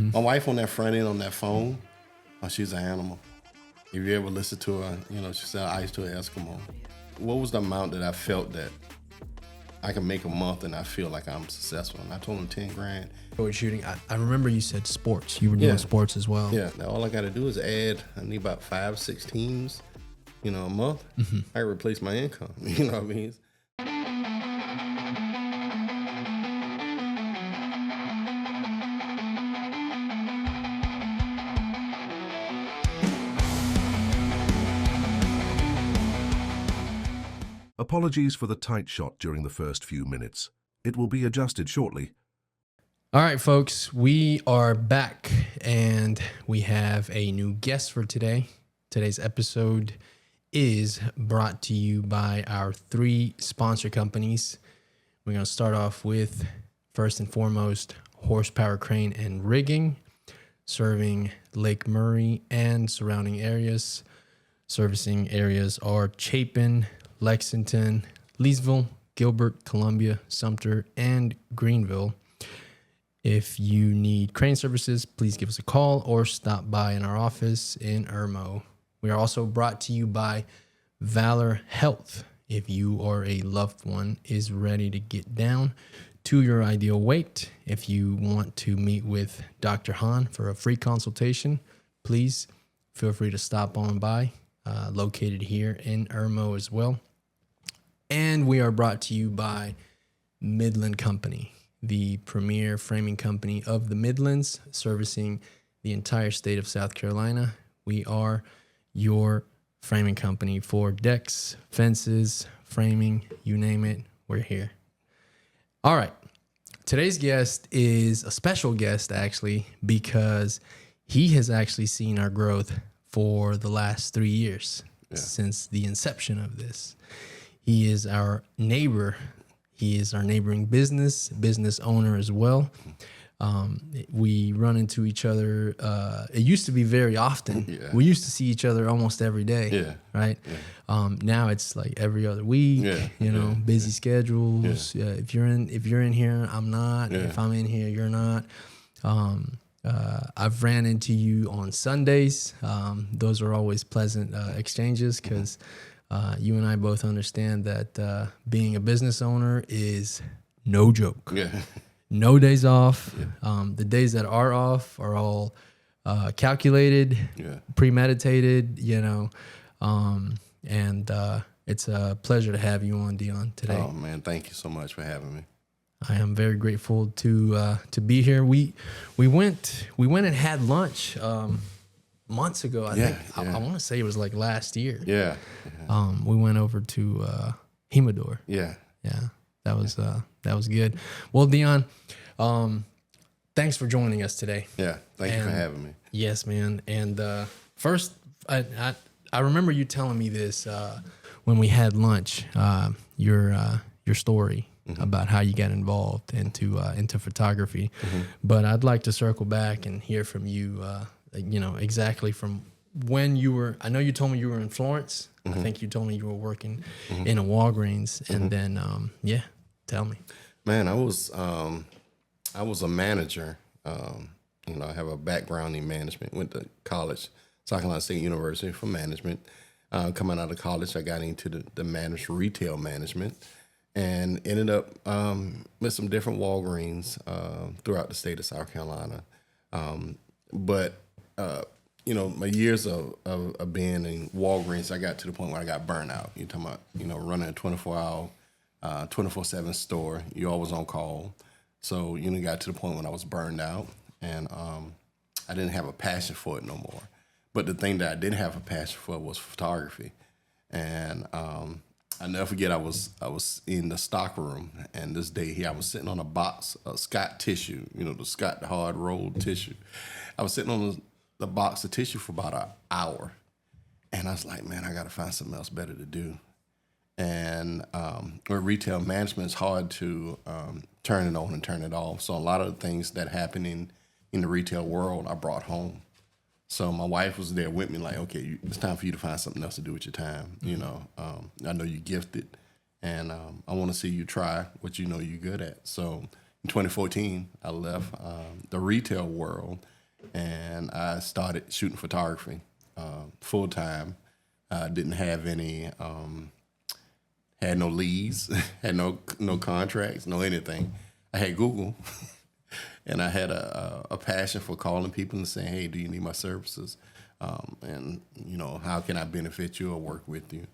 My wife on that front end on that phone, oh, she's an animal. If you ever listen to her, she said ice to an Eskimo. What was the amount that I felt that I can make a month and I feel like I'm successful? And I told him 10 grand. Forward shooting. I remember you said sports. You were doing sports as well. Yeah. Now all I got to do is add. I need about 5-6 teams, a month. I replace my income. You know what I mean? Apologies for the tight shot during the first few minutes. It will be adjusted shortly. All right, folks, we are back and we have a new guest for today. Today's episode is brought to you by our 3 sponsor companies. We're going to start off with, first and foremost, Horsepower Crane and Rigging, serving Lake Murray and surrounding areas. Servicing areas are Chapin, Lexington, Leesville, Gilbert, Columbia, Sumter, and Greenville. If you need crane services, please give us a call or stop by in our office in Irmo. We are also brought to you by Valor Health. If you or a loved one is ready to get down to your ideal weight, if you want to meet with Dr. Hahn for a free consultation, please feel free to stop on by, located here in Irmo as well. And we are brought to you by Midland Company, the premier framing company of the Midlands, servicing the entire state of South Carolina. We are your framing company for decks, fences, framing, you name it, we're here. All right. Today's guest is a special guest, actually, because he has actually seen our growth for the last 3 years since the inception of this. He is our neighbor. He is our neighboring business owner as well. We run into each other. It used to be very often. Yeah. We used to see each other almost every day. Yeah. Right. Yeah. Now it's like every other week. Yeah. Busy schedules. Yeah. If you're in here, I'm not. Yeah. If I'm in here, you're not. I've ran into you on Sundays. Those are always pleasant exchanges because. You and I both understand that being a business owner is no joke. Yeah. No days off. Yeah. The days that are off are all calculated, premeditated, and it's a pleasure to have you on, Deon, today. Oh, man, thank you so much for having me. I am very grateful to be here. We went and had lunch months ago, I think. I want to say it was like last year. Yeah. We went over to Humidor. Yeah. That was good. Well, Deon, thanks for joining us today. Yeah. Thank you for having me. Yes, man. And first, I remember you telling me this when we had lunch. Your story about how you got involved into photography. But I'd like to circle back and hear from you. Exactly from when you were, I know you told me you were in Florence. I think you told me you were working in a Walgreens. And then, tell me. Man, I was a manager. I have a background in management. Went to college, South Carolina State University for management. Coming out of college, I got into the managed retail management and ended up with some different Walgreens throughout the state of South Carolina. My years of being in Walgreens, I got to the point where I got burnt out. You're talking about, running a 24-hour, 24/7 store. You're always on call. So, got to the point when I was burned out and I didn't have a passion for it no more. But the thing that I did have a passion for was photography. And I never forget, I was in the stock room, and this day here, I was sitting on a box of Scott tissue, the hard rolled tissue. I was sitting on the box of tissue for about an hour, and I was like, man, I got to find something else better to do. And with retail management, it's hard to turn it on and turn it off. So a lot of the things that happen in the retail world, I brought home. So my wife was there with me, like, okay, it's time for you to find something else to do with your time. I know you're gifted, and I want to see you try what you know you're good at. So in 2014, I left the retail world and I started shooting photography full time. Didn't have any, had no leads, had no contracts, no anything. I had Google, and I had a passion for calling people and saying, "Hey, do you need my services? And how can I benefit you or work with you?"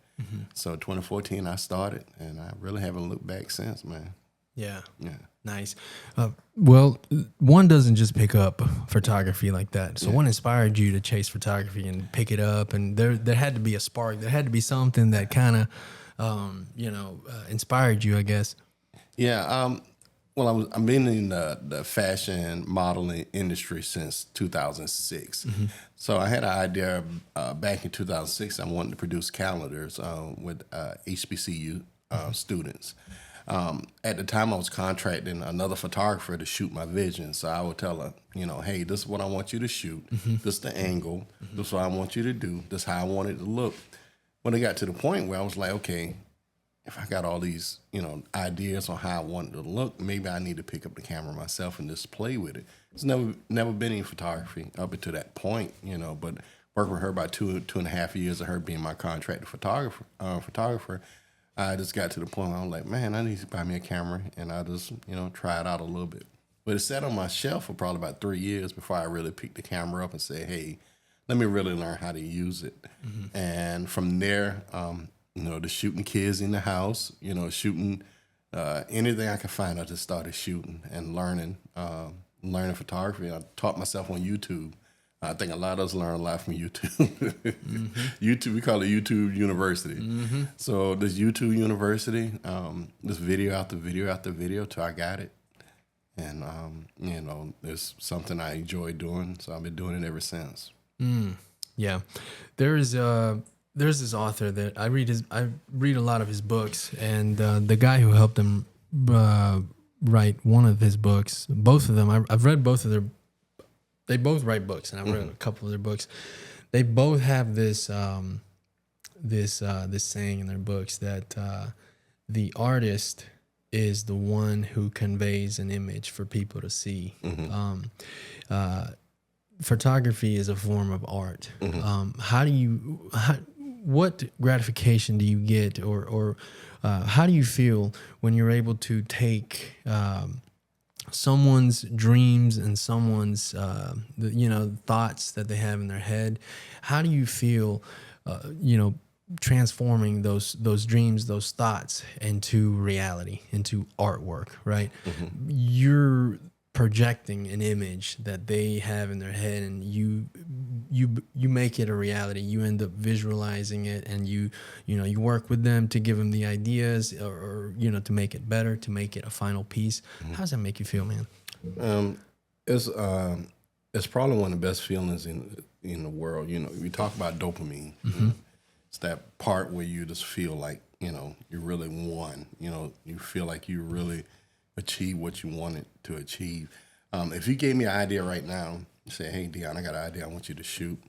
So 2014, I started, and I really haven't looked back since, man. Yeah. Yeah. Nice. Well, one doesn't just pick up photography like that. So what inspired you to chase photography and pick it up? And there had to be a spark. There had to be something that kind of, inspired you, I guess. Yeah. Well, I've been in the fashion modeling industry since 2006. So I had an idea back in 2006. I wanted to produce calendars with HBCU students. At the time, I was contracting another photographer to shoot my vision. So I would tell her, hey, this is what I want you to shoot. This is the angle. This is what I want you to do. This is how I want it to look. When it got to the point where I was like, okay, if I got all these, ideas on how I want it to look, maybe I need to pick up the camera myself and just play with it. It's never been any photography up until that point, but working with her about 2.5 years of her being my contracted photographer, I just got to the point where I was like, man, I need to buy me a camera, and I just, try it out a little bit. But it sat on my shelf for probably about 3 years before I really picked the camera up and said, hey, let me really learn how to use it. And from there, the shooting kids in the house, shooting anything I could find, I just started shooting and learning photography. I taught myself on YouTube. I think a lot of us learn a lot from YouTube. YouTube, we call it YouTube University. So this YouTube University, this video after video after video till I got it. And, it's something I enjoy doing. So I've been doing it ever since. Yeah. There's this author that I read a lot of his books, and the guy who helped him write one of his books, both of them, I've read both of they both write books, and I've read a couple of their books. They both have this this saying in their books that the artist is the one who conveys an image for people to see. Photography is a form of art. What gratification do you get, or how do you feel when you're able to take someone's dreams and someone's thoughts that they have in their head? How do you feel transforming those dreams, those thoughts into reality, into artwork, right? You're projecting an image that they have in their head, and you make it a reality. You end up visualizing it, and you work with them to give them the ideas, or to make it better, to make it a final piece. How does that make you feel, man? It's probably one of the best feelings in the world. We talk about dopamine. It's that part where you just feel like you really won. You feel like you really achieve what you wanted to achieve. If you gave me an idea right now, say, hey, Deon, I got an idea I want you to shoot.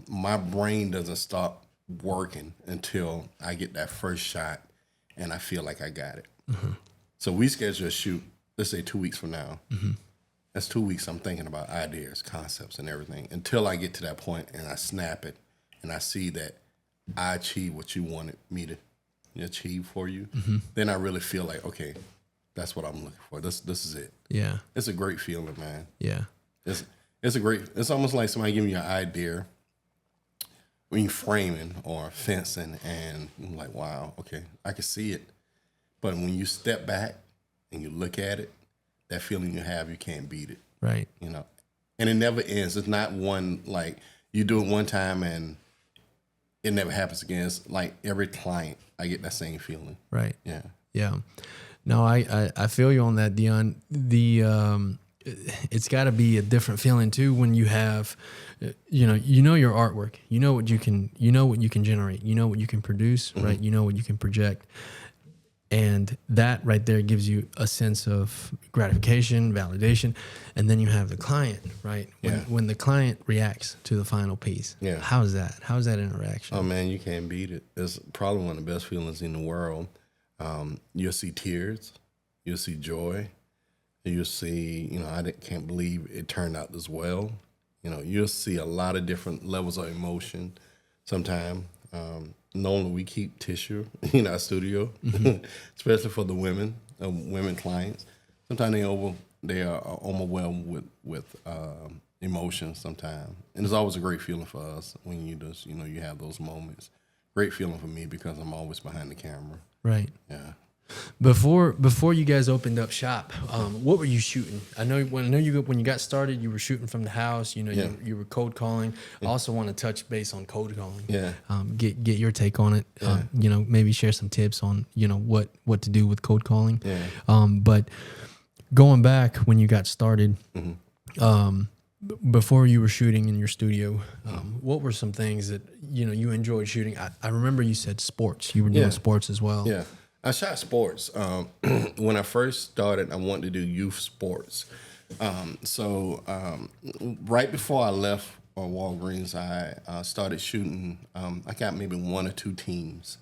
My brain doesn't stop working until I get that first shot and I feel like I got it. So we schedule a shoot, let's say 2 weeks from now. That's 2 weeks I'm thinking about ideas, concepts, and everything until I get to that point and I snap it and I see that I achieved what you wanted me to achieve for you. Then I really feel like, okay, that's what I'm looking for. This is it. Yeah. It's a great feeling, man. Yeah. It's almost like somebody giving you an idea when you're framing or fencing, and you're like, wow, okay, I can see it. But when you step back and you look at it, that feeling you have, you can't beat it. Right. And it never ends. It's not one, like, you do it one time and it never happens again. It's like every client, I get that same feeling. Right. Yeah. Yeah. No, I feel you on that, Deon. It's got to be a different feeling too when you have, your artwork. You know what you can generate. You know what you can produce, right? You know what you can project, and that right there gives you a sense of gratification, validation, and then you have the client, right? When the client reacts to the final piece. Yeah. How's that? How's that interaction? Oh man, you can't beat it. It's probably one of the best feelings in the world. You'll see tears, you'll see joy, You'll see, can't believe it turned out this well. You'll see a lot of different levels of emotion. Sometimes, normally we keep tissue in our studio, especially for the women clients. Sometimes they are overwhelmed with emotions sometimes, and it's always a great feeling for us when you just you have those moments. Great feeling for me because I'm always behind the camera. Right. Yeah. Before you guys opened up shop, what were you shooting? I know when you got started, you were shooting from the house. You were cold calling. I also want to touch base on cold calling. Yeah. Get your take on it. Maybe share some tips on what to do with cold calling. Yeah. But going back when you got started, before you were shooting in your studio, what were some things that you enjoyed shooting? I remember you said sports. You were doing sports as well. Yeah. I shot sports. When I first started, I wanted to do youth sports. So right before I left Walgreens, I started shooting. I got maybe 1 or 2 teams.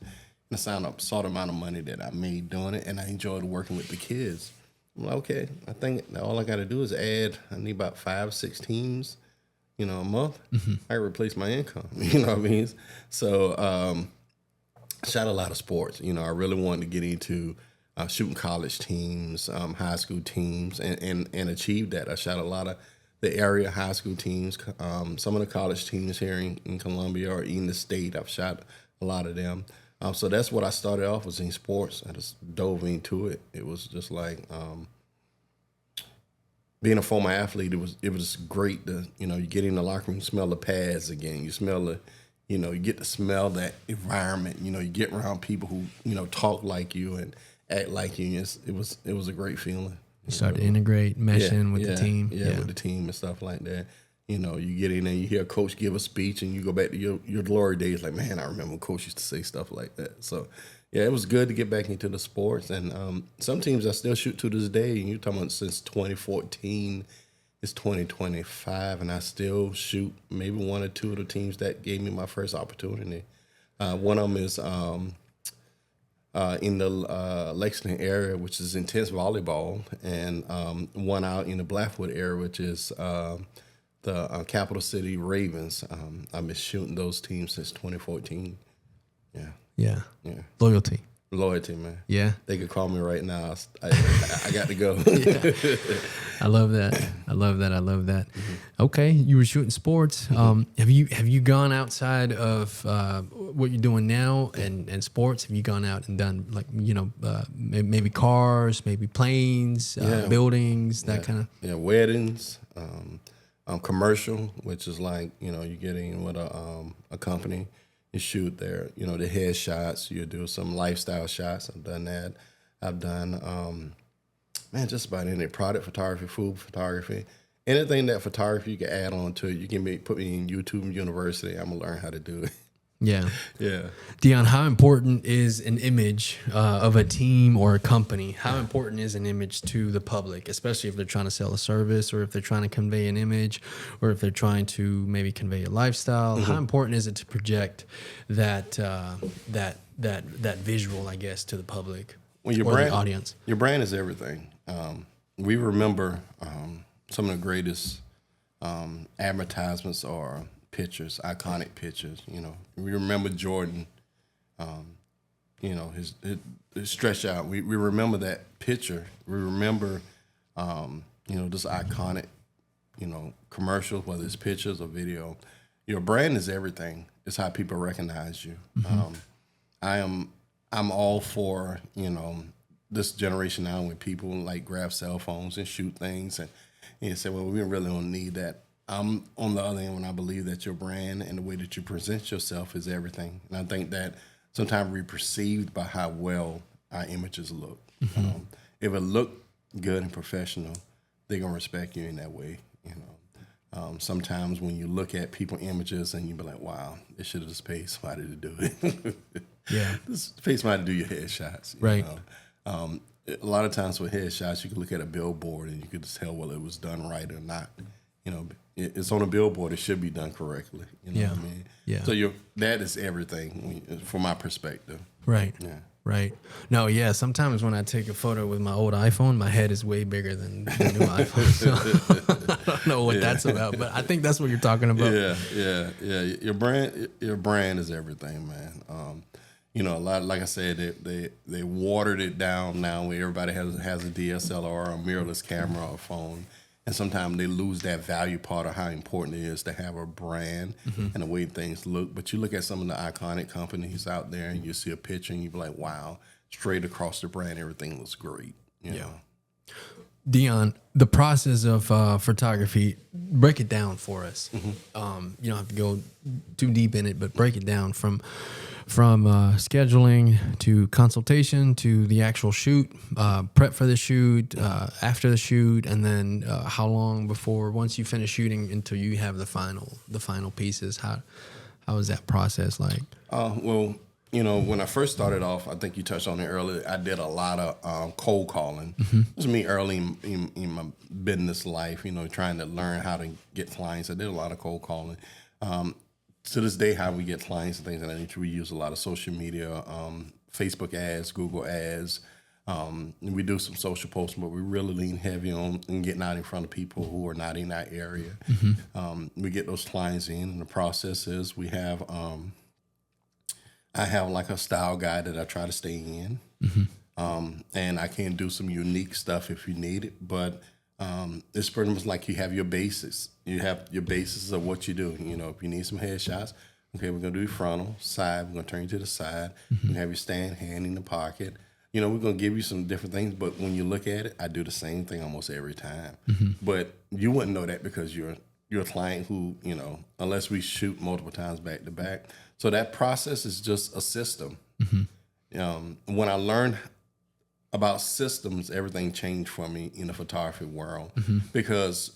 And I saw the amount of money that I made doing it, and I enjoyed working with the kids. I'm like, okay, I think all I got to do is I need about 5 or 6 teams, a month. I replace my income, you know what I mean? So shot a lot of sports. I really wanted to get into shooting college teams, high school teams, and achieve that. I shot a lot of the area high school teams, some of the college teams here in Columbia or in the state. I've shot a lot of them. So that's what I started off was in sports. I just dove into it. It was just like being a former athlete. It was great to you get in the locker room, smell the pads again. You smell the you get to smell that environment. You get around people who talk like you and act like you. It was a great feeling. You start to integrate, mesh in with the team. Yeah, with the team and stuff like that. You get in there, you hear a coach give a speech, and you go back to your glory days. Like, man, I remember when coach used to say stuff like that. So, yeah, it was good to get back into the sports. And some teams I still shoot to this day. And you're talking about since 2014. It's 2025, and I still shoot maybe 1 or 2 of the teams that gave me my first opportunity. One of them is in the Lexington area, which is intense volleyball, and one out in the Blackwood area, which is the Capital City Ravens. I've been shooting those teams since 2014. Yeah. Loyalty, man. Yeah. They could call me right now. I got to go. I love that. I love that. Okay, you were shooting sports. Have you gone outside of what you're doing now and sports? Have you gone out and done like maybe cars, maybe planes, buildings, that kind of? Yeah, weddings, commercial, which is like you get in with a company. You shoot the headshots. You do some lifestyle shots. I've done that. I've done, just about any product photography, food photography, anything that photography you can add on to it. You can put me in YouTube University. I'm gonna learn how to do it. Yeah. Yeah. Deon, how important is an image of a team or a company? How important is an image to the public, especially if they're trying to sell a service or if they're trying to convey an image or if they're trying to maybe convey a lifestyle? How important is it to project that visual, I guess, to the public or the audience? Your brand is everything. We remember some of the greatest advertisements or pictures, iconic pictures. We remember Jordan, his stretch out. We remember that picture. We remember, this iconic, commercials, whether it's pictures or video. Your brand is everything. It's how people recognize you. I'm all for, this generation now when people like grab cell phones and shoot things and say, well, we really don't need that. I'm on the other end when I believe that your brand and the way that you present yourself is everything. And I think that sometimes we're perceived by how well our images look. If it look good and professional, they're going to respect you in that way. Sometimes when you look at people images and you be like, wow, they should have just paid somebody to do it. Yeah. Just pay somebody to do your headshots. Right. A lot of times with headshots, you can look at a billboard and you can just tell whether it was done right or not. It's on a billboard. It should be done correctly. You know what I mean? Yeah. So that is everything from my perspective. Right. Yeah. Right. No, yeah. Sometimes when I take a photo with my old iPhone, my head is way bigger than the new iPhone. So I don't know what that's about, but I think that's what you're talking about. Yeah. Your brand is everything, man. You know, a lot, like I said, they watered it down now where everybody has a DSLR or a mirrorless camera or phone. And sometimes they lose that value part of how important it is to have a brand and the way things look. But you look at some of the iconic companies out there and you see a picture and you be like, wow, straight across the brand, everything looks great. You know? Deon, the process of photography, break it down for us. You don't have to go too deep in it, but break it down from scheduling to consultation to the actual shoot, prep for the shoot, after the shoot, and then how long before once you finish shooting until you have the final pieces. How is that process like? Well, you know, when I first started off, I think you touched on it earlier. I did a lot of cold calling. It was me early in my business life, you know, trying to learn how to get clients. I did a lot of cold calling. To this day, how we get clients and things like that, we use a lot of social media, Facebook ads, Google ads. We do some social posts, but we really lean heavy on getting out in front of people who are not in our area. We get those clients in, and the process is we have, I have like a style guide that I try to stay in. And I can do some unique stuff if you need it, but it's pretty much like you have your basics. You have your basis of what you do. You know, if you need some headshots, okay, we're gonna do frontal, side. We're gonna turn you to the side. You have your stand, hand in the pocket. You know, we're gonna give you some different things. But when you look at it, I do the same thing almost every time. But you wouldn't know that because you're a client who, you know, unless we shoot multiple times back to back. So that process is just a system. When I learned about systems, everything changed for me in the photography world because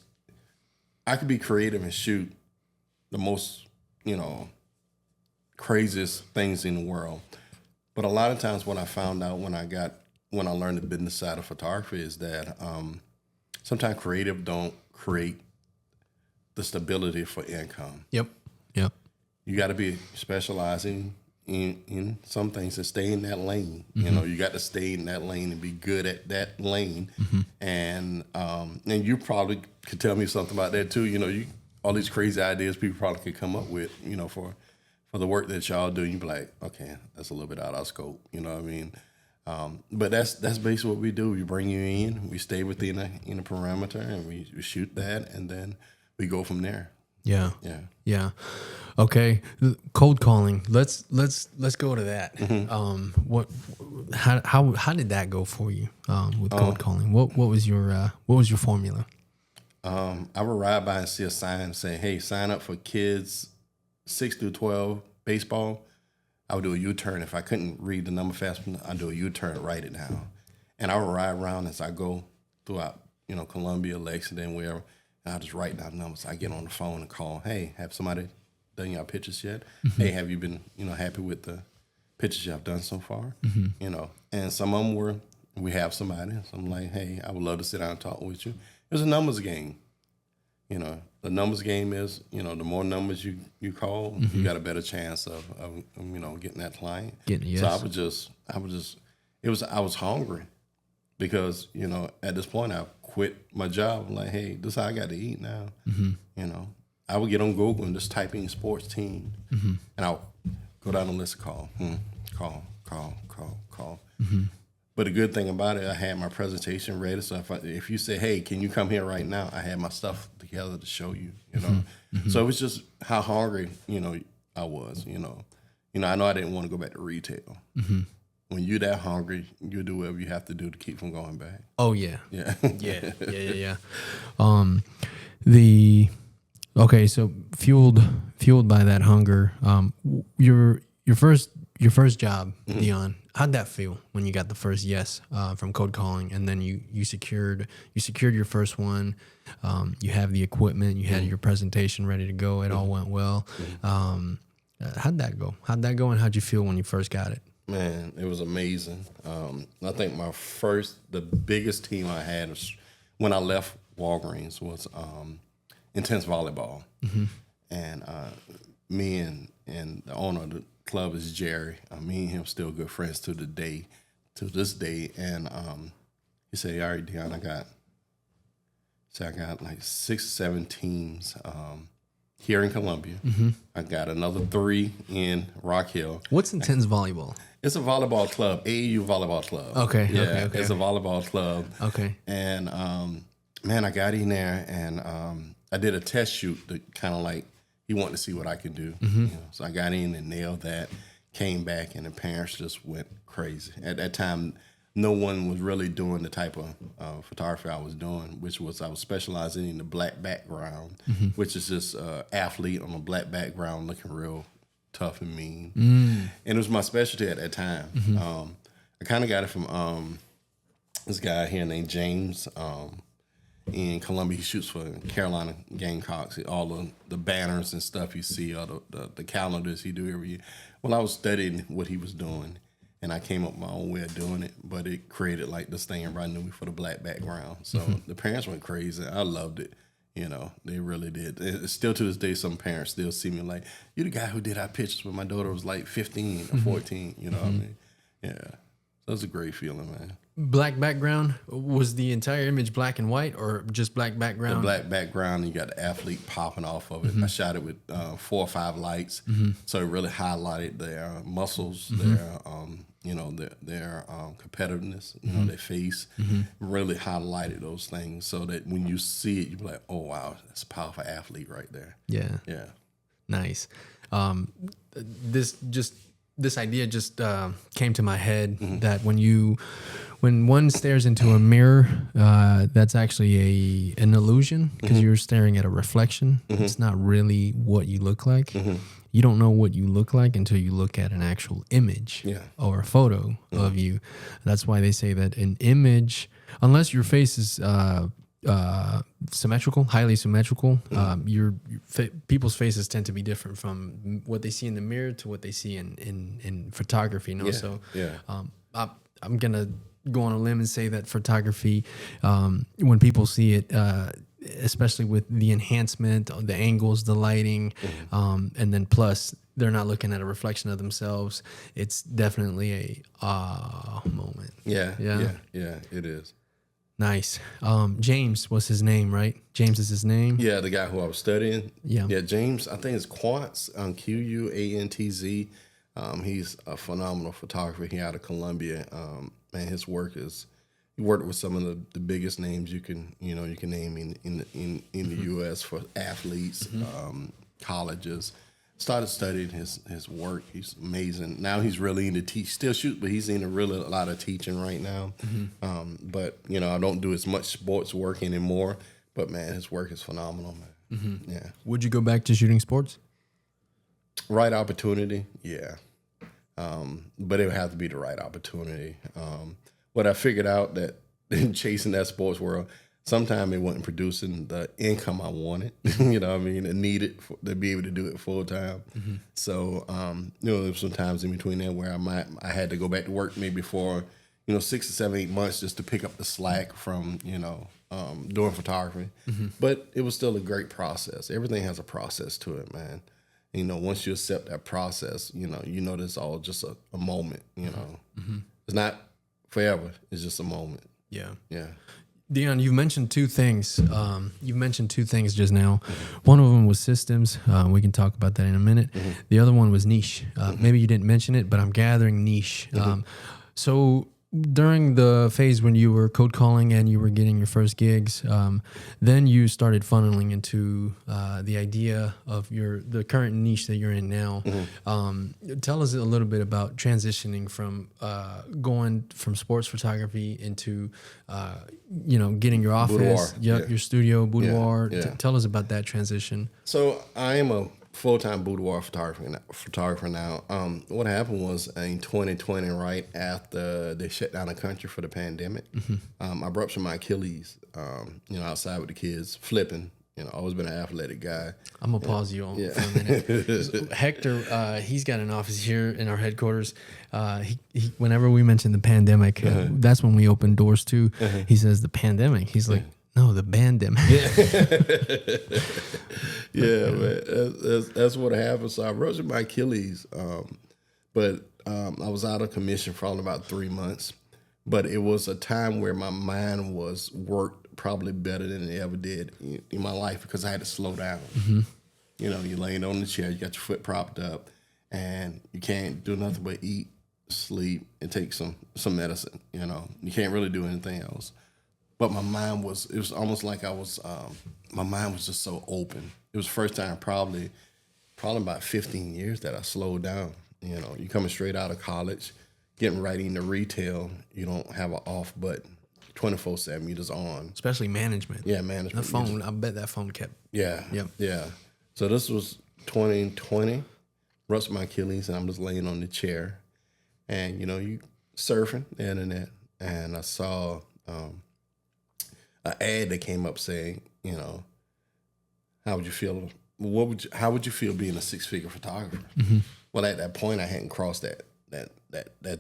I could be creative and shoot the most, you know, craziest things in the world. But a lot of times what I found out when I learned the business side of photography is that sometimes creative don't create the stability for income. Yep. You got to be specializing in some things and stay in that lane. You know, you got to stay in that lane and be good at that lane. And you probably could tell me something about that too. You know, all these crazy ideas people probably could come up with, you know, for the work that y'all do. You'd be like, okay, that's a little bit out of our scope. You know what I mean? But that's basically what we do. We bring you in, we stay within a parameter, and we shoot that, and then we go from there. Yeah. Okay. Cold calling. Let's go to that. How did that go for you with cold calling? What was your formula? I would ride by and see a sign saying, "Hey, sign up for kids 6 through 12 baseball." I would do a U-turn. If I couldn't read the number fast enough, I'd do a U-turn and write it down. And I would ride around as I go throughout, you know, Columbia, Lexington, wherever. And I just write down numbers. I get on the phone and call, "Hey, have somebody done your pictures yet? Hey, have you been, you know, happy with the pictures y'all done so far?" You know, and some of them we have somebody. So I'm like, "Hey, I would love to sit down and talk with you." It's a numbers game. You know, the numbers game is, you know, the more numbers you call, you got a better chance of you know, getting that client. So I was hungry because, you know, at this point I quit my job. I'm like, hey, this is how I got to eat now. You know, I would get on Google and just type in sports team, and I'll go down the list of call. But the good thing about it, I had my presentation ready. So if you say, hey, can you come here right now? I had my stuff together to show you, you know. So it was just how hungry, you know, I was, you know. I know I didn't want to go back to retail. When you're that hungry, you do whatever you have to do to keep from going back. Oh, yeah. Yeah. Yeah. Okay, so fueled by that hunger, your first job, Deon, how'd that feel when you got the first yes from cold calling, and then you secured your first one? You have the equipment, you had your presentation ready to go. It all went well. How'd that go? And how'd you feel when you first got it? Man, it was amazing. I think the biggest team I had was when I left Walgreens was intense volleyball. And me and and the owner of the club is Jerry. Me and him still good friends to this day. And he said, all right, Deon, I got like 6 or 7 teams here in Columbia. I got another 3 in Rock Hill. What's Intense Volleyball? It's a volleyball club, AAU volleyball club. Okay. Yeah, Okay. it's a volleyball club. Okay. And man, I got in there and I did a test shoot to kind of like, he wanted to see what I could do. You know? So I got in and nailed that, came back, and the parents just went crazy. At that time, no one was really doing the type of photography I was doing, which was I was specializing in the black background, which is just athlete on a black background looking real tough and mean. And it was my specialty at that time. I kind of got it from this guy here named James in Columbia. He shoots for Carolina Gamecocks. All the banners and stuff you see, all the calendars he do every year. Well, I was studying what he was doing, and I came up with my own way of doing it, but it created like this thing everybody knew me for the black background. So the parents went crazy. I loved it. You know, they really did. Still to this day, some parents still see me like, you're the guy who did our pictures when my daughter was like 15 or 14. You know what I mean? Yeah. So it's a great feeling, man. Black background, was the entire image black and white or just black background? The black background, you got the athlete popping off of it. I shot it with 4 or 5 lights, so it really highlighted their muscles, their you know, their competitiveness, you know, their face. Really highlighted those things so that when you see it, you're like, oh wow, that's a powerful athlete right there. Yeah. Yeah. Nice. This idea just came to my head that when one stares into a mirror, that's actually an illusion because you're staring at a reflection. It's not really what you look like. You don't know what you look like until you look at an actual image or a photo of you. That's why they say that an image, unless your face is symmetrical, highly symmetrical, people's faces tend to be different from what they see in the mirror to what they see in photography. You know? I'm gonna go on a limb and say that photography, when people see it, especially with the enhancement, the angles, the lighting, and then plus they're not looking at a reflection of themselves, it's definitely a moment. Yeah, it is. Nice. James was his name, right? James is his name? Yeah, the guy who I was studying. Yeah. Yeah, James, I think it's Quantz, Quantz. He's a phenomenal photographer here out of Columbia. Man, his work is, he worked with some of the biggest names you can name in the U.S. for athletes, colleges. Started studying his work. He's amazing. Now he's really into still shoot, but he's in a lot of teaching right now. But you know, I don't do as much sports work anymore. But man, his work is phenomenal, man. Yeah. Would you go back to shooting sports? Right opportunity, yeah. But it would have to be the right opportunity. What I figured out that in chasing that sports world, sometimes it wasn't producing the income I wanted, you know what I mean, and needed to be able to do it full time. So, you know, there were some times in between there where I had to go back to work maybe for, 6 to 7, 8 months just to pick up the slack from, doing photography. But it was still a great process. Everything has a process to it, man. Once you accept that process, you know this all just a moment, It's not forever. It's just a moment. Yeah. Yeah. Deon, you've mentioned 2 things. You've mentioned 2 things just now. One of them was systems. We can talk about that in a minute. The other one was niche. Maybe you didn't mention it, but I'm gathering niche. So during the phase when you were code calling and you were getting your first gigs, then you started funneling into the idea of the current niche that you're in now. Tell us a little bit about transitioning from going from sports photography into getting your office, your studio, boudoir. Yeah. Tell us about that transition. So I am a full-time boudoir photographer now. What happened was in 2020, right after they shut down the country for the pandemic, I ruptured my Achilles, outside with the kids, flipping. I've always been an athletic guy. I'm going to pause you for a minute. Hector, he's got an office here in our headquarters. Whenever we mention the pandemic, that's when we open doors too. He says, the pandemic. He's like, No, the pandemic. Yeah, man, that's what happened. So I ruptured my Achilles, but I was out of commission for only about 3 months. But it was a time where my mind was worked probably better than it ever did in my life because I had to slow down. You know, you're laying on the chair, you got your foot propped up, and you can't do nothing but eat, sleep, and take some medicine. You know, you can't really do anything else. But my mind was, it was almost like my mind was just so open. It was the first time probably about 15 years that I slowed down. You know, you coming straight out of college, getting right into retail, you don't have an off button. 24/7, you just on. Especially management. Yeah, management. The phone, I bet that phone kept. Yeah. Yep. Yeah. So this was 2020, ruptured my Achilles, and I'm just laying on the chair. And, you know, you surfing the internet, and I saw an ad that came up saying, you know, how would you feel? How would you feel being a 6-figure photographer? Well, at that point, I hadn't crossed that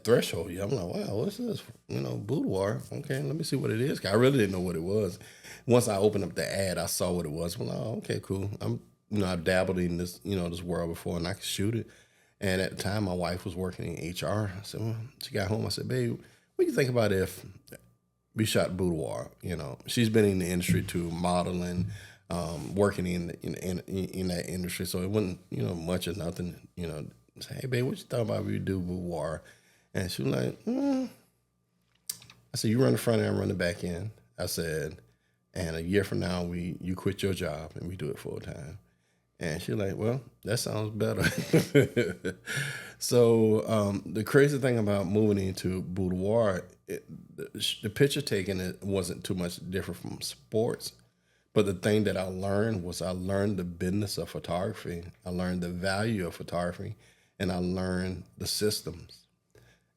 threshold yet. I'm like, wow, what's this? You know, boudoir. Okay, let me see what it is. I really didn't know what it was. Once I opened up the ad, I saw what it was. Well, oh, okay, cool. I've dabbled in this, this world before, and I could shoot it. And at the time, my wife was working in HR. I said, well, she got home. I said, babe, what do you think about if we shot boudoir? You know, she's been in the industry too, modeling, working in that industry. So it wasn't, much or nothing, say, hey, babe, what you thought about if we do boudoir? And she was like, I said, you run the front end, I run the back end. I said, and a year from now, you quit your job and we do it full time. And she was like, well, that sounds better. So the crazy thing about moving into boudoir, the picture taking it wasn't too much different from sports. But the thing that I learned was I learned the business of photography. I learned the value of photography, and I learned the systems.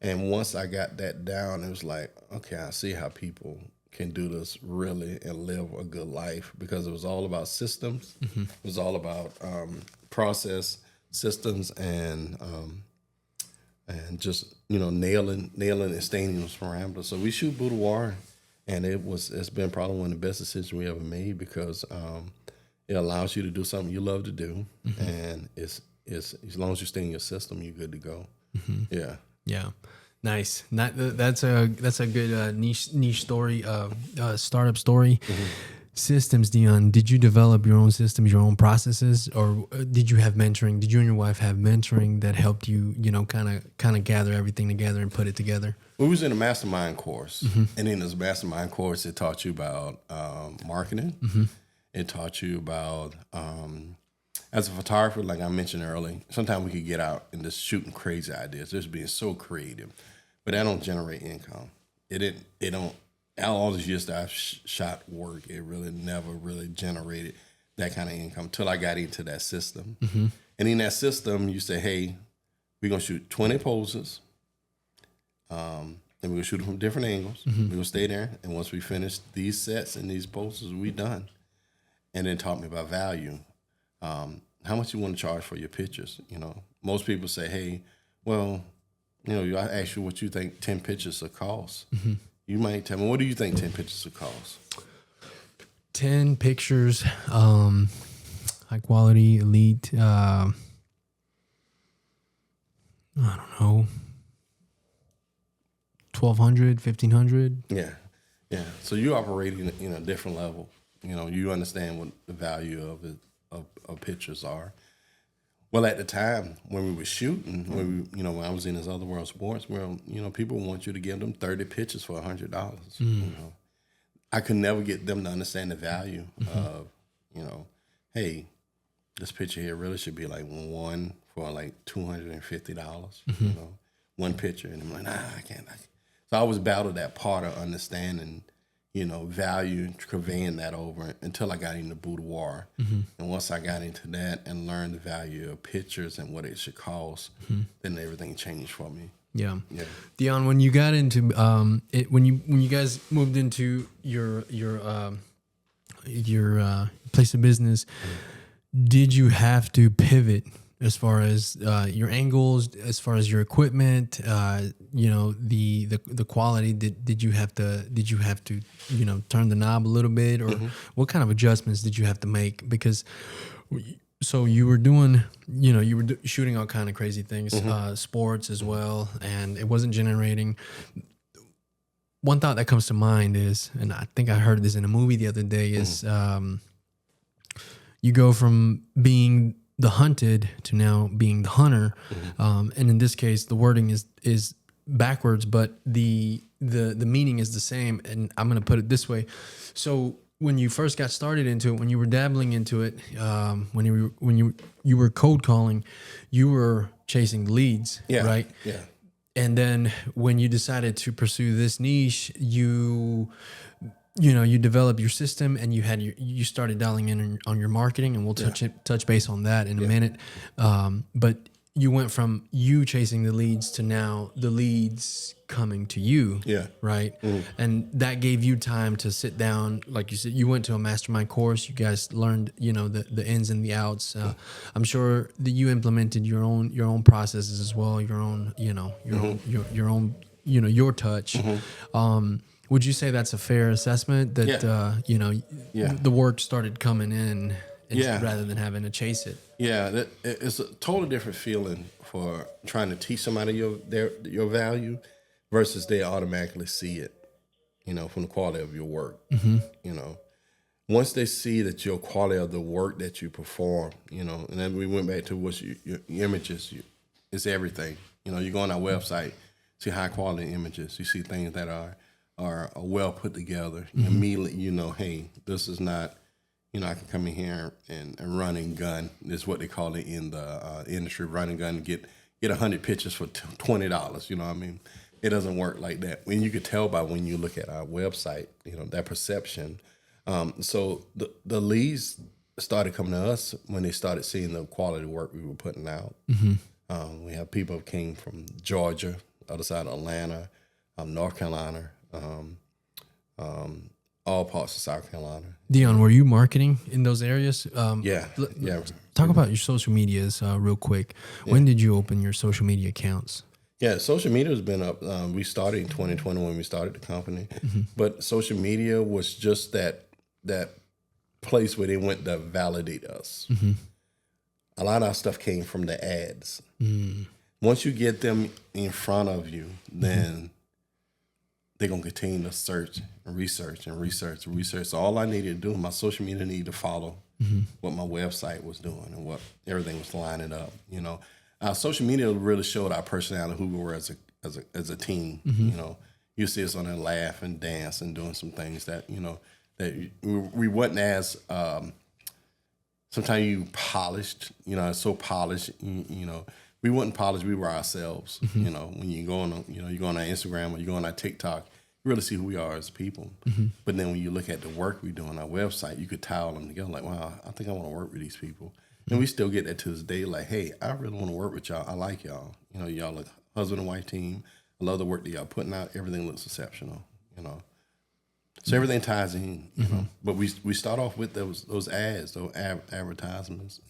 And once I got that down, it was like, okay, I see how people can do this really and live a good life, because it was all about systems. It was all about process, systems, and just nailing and staying in those parameters. So we shoot boudoir, and it's been probably one of the best decisions we ever made, because it allows you to do something you love to do, and it's as long as you stay in your system, you're good to go. Yeah. Nice. That's a good niche story, startup story. Systems, Deon. Did you develop your own systems, your own processes, or did you have mentoring? Did you and your wife have mentoring that helped you, kind of gather everything together and put it together? We was in a mastermind course, and in this mastermind course, it taught you about marketing. It taught you about as a photographer, like I mentioned earlier, sometimes we could get out and just shooting crazy ideas, just being so creative, but that don't generate income. It don't. All these years that I've shot work, it really never really generated that kind of income till I got into that system. And in that system, you say, hey, we're gonna shoot 20 poses, and we're gonna shoot them from different angles. We're gonna stay there, and once we finish these sets and these poses, we done. And then taught me about value. How much you want to charge for your pictures? Most people say, hey, well, I ask you what you think 10 pictures will cost. You might tell me, what do you think 10 pictures will cost? 10 pictures, high quality, elite, I don't know, 1,200, 1,500. Yeah. So you operate in a different level. You understand what the value of pictures are. Well, at the time when we were shooting, when I was in this other world sports world, people want you to give them 30 pictures for $100. I could never get them to understand the value of, hey, this picture here really should be like one for like $250. One picture, and I'm like, nah, I can't. So I always battled that part of understanding, value, conveying that over until I got into boudoir. And once I got into that and learned the value of pictures and what it should cost, then everything changed for me. Yeah. Deon, when you got into when you guys moved into your place of business, did you have to pivot as far as your angles, as far as your equipment, the quality? Did you have to turn the knob a little bit, or what kind of adjustments did you have to make? Because so you were doing, you were shooting all kind of crazy things, sports as well, and it wasn't generating. One thought that comes to mind is, and I think I heard this in a movie the other day, is you go from being the hunted to now being the hunter, and in this case, the wording is backwards, but the meaning is the same. And I'm going to put it this way: so when you first got started into it, when you were dabbling into it, when you were cold calling, you were chasing leads, right? Yeah. And then when you decided to pursue this niche, you developed your system, and you started dialing in on your marketing, and we'll touch base on that in a minute. But you went from you chasing the leads to now the leads coming to you. Yeah. Right. And that gave you time to sit down. Like you said, you went to a mastermind course. You guys learned, the ins and the outs. I'm sure that you implemented your own processes as well. Your own, your own, your touch. Would you say that's a fair assessment that, the work started coming in rather than having to chase it? Yeah, it's a totally different feeling for trying to teach somebody your value versus they automatically see it, from the quality of your work. Once they see that your quality of the work that you perform, and then we went back to what's your images, it's everything. You go on our website, see high quality images, you see things that are well put together. Immediately, hey, this is not. I can come in here and run and gun. Is what they call it in the industry, run and gun, and get 100 pictures for $20. You know what I mean? It doesn't work like that. When you could tell by when you look at our website, that perception. So the leads started coming to us when they started seeing the quality work we were putting out. We have people who came from Georgia, other side of Atlanta, North Carolina, all parts of South Carolina. Deon, were you marketing in those areas? Yeah. Talk about your social medias real quick. When did you open your social media accounts? Yeah, social media has been up. We started in 2020 when we started the company, but social media was just that place where they went to validate us. A lot of our stuff came from the ads. Once you get them in front of you, then they're going to continue to search and research and research and research. So all I needed to do, my social media needed to follow what my website was doing and what everything was lining up. Our social media really showed our personality, who we were as a team. You see us on there laugh and dance and doing some things that, that we wasn't as, sometimes you polished, so polished, we wasn't polished, we were ourselves. When you go on, you go on our Instagram or you go on our TikTok, you really see who we are as people. But then when you look at the work we do on our website, you could tie all them together. Like, wow, I think I want to work with these people. And we still get that to this day. Like, hey, I really want to work with y'all. I like y'all. Y'all a husband and wife team. I love the work that y'all putting out. Everything looks exceptional. So everything ties in. But we start off with those ads, those advertisements.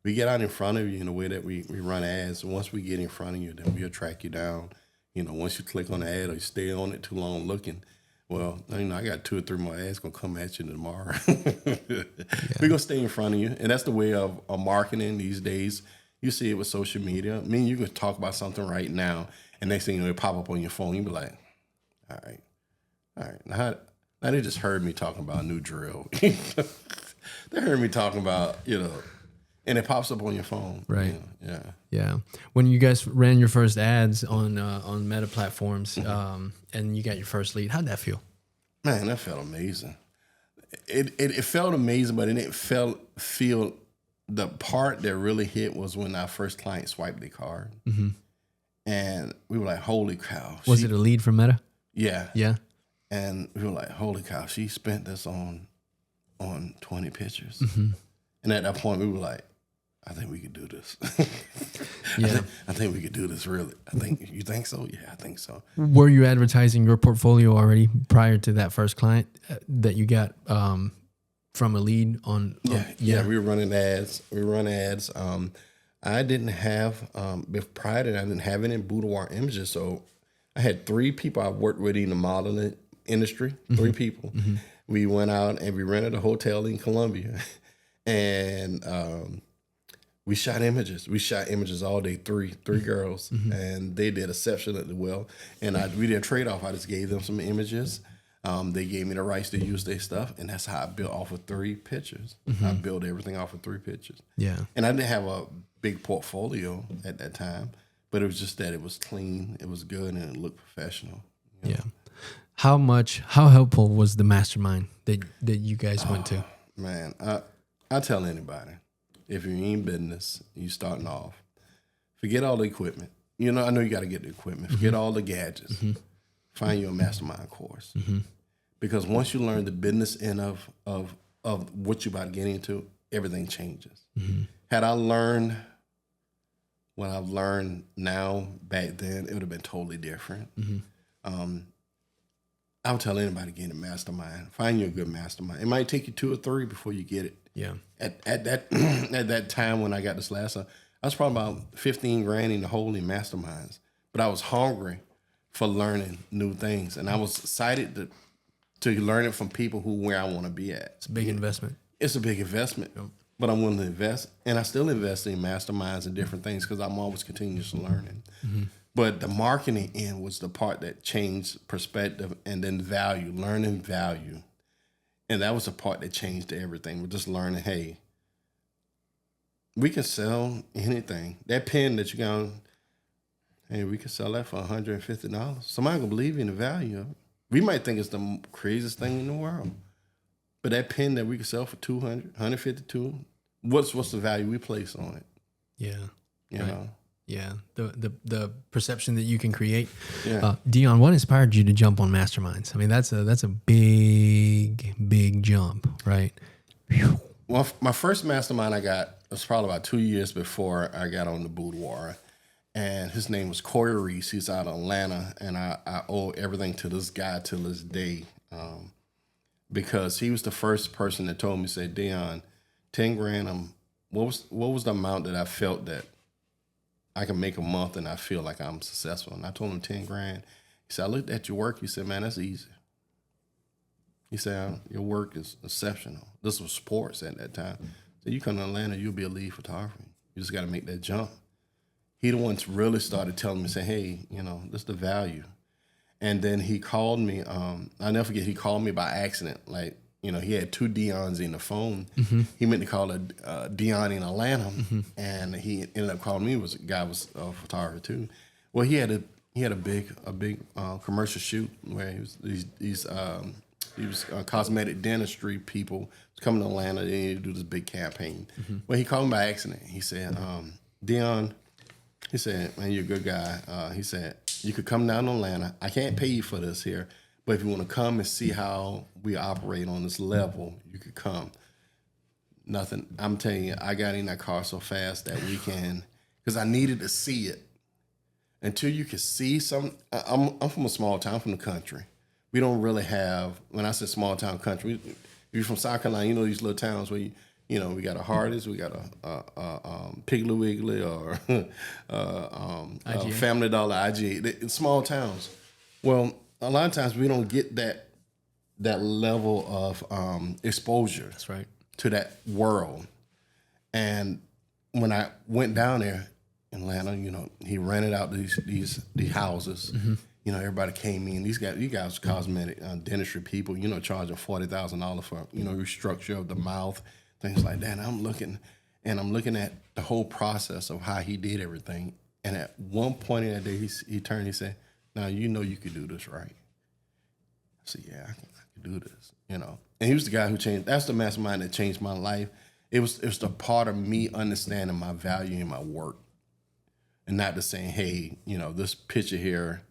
We get out in front of you in the way that we run ads. And once we get in front of you, then we'll track you down. Once you click on the ad or you stay on it too long looking, well, I got 2 or 3 more ads going to come at you tomorrow. We're going to stay in front of you. And that's the way of marketing these days. You see it with social media. I mean, you can talk about something right now, and next thing you know, it pop up on your phone. You be like, all right. Now they just heard me talking about a new drill. They heard me talking about, and it pops up on your phone. Right. Yeah. When you guys ran your first ads on Meta platforms, and you got your first lead, how'd that feel? Man, that felt amazing. It felt amazing, but it didn't feel the part that really hit was when our first client swiped their card. And we were like, holy cow. Was it a lead from Meta? Yeah. Yeah. And we were like, holy cow, she spent this on 20 pictures. And at that point, we were like, I think we could do this. I think we could do this, really. You think so? Yeah, I think so. Were you advertising your portfolio already prior to that first client that you got from a lead on? Yeah, we were running ads. We run ads. I didn't have, prior to that, I didn't have any boudoir images. So I had 3 people I worked with in the modeling industry, 3 people. We went out and we rented a hotel in Columbia and we shot images. We shot images all day, three girls, and they did exceptionally well. And we did a trade-off. I just gave them some images. They gave me the rights to use their stuff, and that's how I built off of 3 pictures. I built everything off of 3 pictures. Yeah. And I didn't have a big portfolio at that time, but it was just that it was clean, it was good, and it looked professional. You know? Yeah. How helpful was the mastermind that you guys went to? Man, I tell anybody, if you're in business, you starting off, forget all the equipment. You know, I know you got to get the equipment. Forget all the gadgets. Find you a mastermind course. Because once you learn the business end of what you're about to get into, everything changes. Had I learned what I've learned now back then, it would have been totally different. I would tell anybody to get a mastermind. Find you a good mastermind. It might take you 2 or 3 before you get it. Yeah. At that at that time when I got this last one, I was probably about 15 grand in the hole in masterminds. But I was hungry for learning new things, and I was excited to learn it from people where I want to be at. It's a big investment. It's a big investment, but I'm willing to invest, and I still invest in masterminds and different things because I'm always continuously learning. But the marketing end was the part that changed perspective and then value, learning value. And that was the part that changed everything. We're just learning, hey, we can sell anything. That pen that you got, hey, we can sell that for $150. Somebody gonna believe in the value of it. We might think it's the craziest thing in the world. But that pen that we can sell for $200, $152, what's the value we place on it? Yeah. You know? Yeah, the perception that you can create. Yeah. Deon, what inspired you to jump on masterminds? I mean, that's a big jump, right? Whew. Well, my first mastermind I got was probably about 2 years before I got on the boudoir. And his name was Corey Reese. He's out of Atlanta. And I owe everything to this guy till this day. Because he was the first person that told me, said, Deon, 10 grand, what was the amount that I felt that I can make a month and I feel like I'm successful? And I told him 10 grand. He said, I looked at your work. He said, man, that's easy. He said, your work is exceptional. This was sports at that time. So you come to Atlanta, you'll be a lead photographer. You just got to make that jump. He the ones really started telling me, say, hey, you know, this is the value. And then he called me. I'll never forget, he called me by accident. Like, you know, he had 2 Deons in the phone. He meant to call a Deon in Atlanta, and he ended up calling me. A guy was a photographer too. Well, he had a big commercial shoot where he was cosmetic dentistry people was coming to Atlanta and he do this big campaign. Well, he called me by accident. He said, Deon, he said, man, you're a good guy. He said, you could come down to Atlanta. I can't pay you for this here, but if you want to come and see how we operate on this level, you could come. Nothing. I'm telling you, I got in that car so fast that weekend because I needed to see it. Until you could see some, I'm from a small town, from the country. We don't really have, when I say small town country, if you're from South Carolina, you know these little towns where you know, we got a Hardee's, we got a Piggly Wiggly or Family Dollar, IGA, small towns. Well, a lot of times we don't get that level of exposure. That's right. To that world. And when I went down there in Atlanta, you know, he rented out these houses. You know, everybody came in. These guys cosmetic dentistry people, you know, charging $40,000 for, you know, restructure of the mouth, things like that. And I'm looking at the whole process of how he did everything. And at one point in that day, he turned, he said, now, you know you could do this right. I said, yeah, I can do this, you know. And he was the guy who changed, that's the mastermind that changed my life. It was the part of me understanding my value in my work. And not just saying, hey, you know, this picture here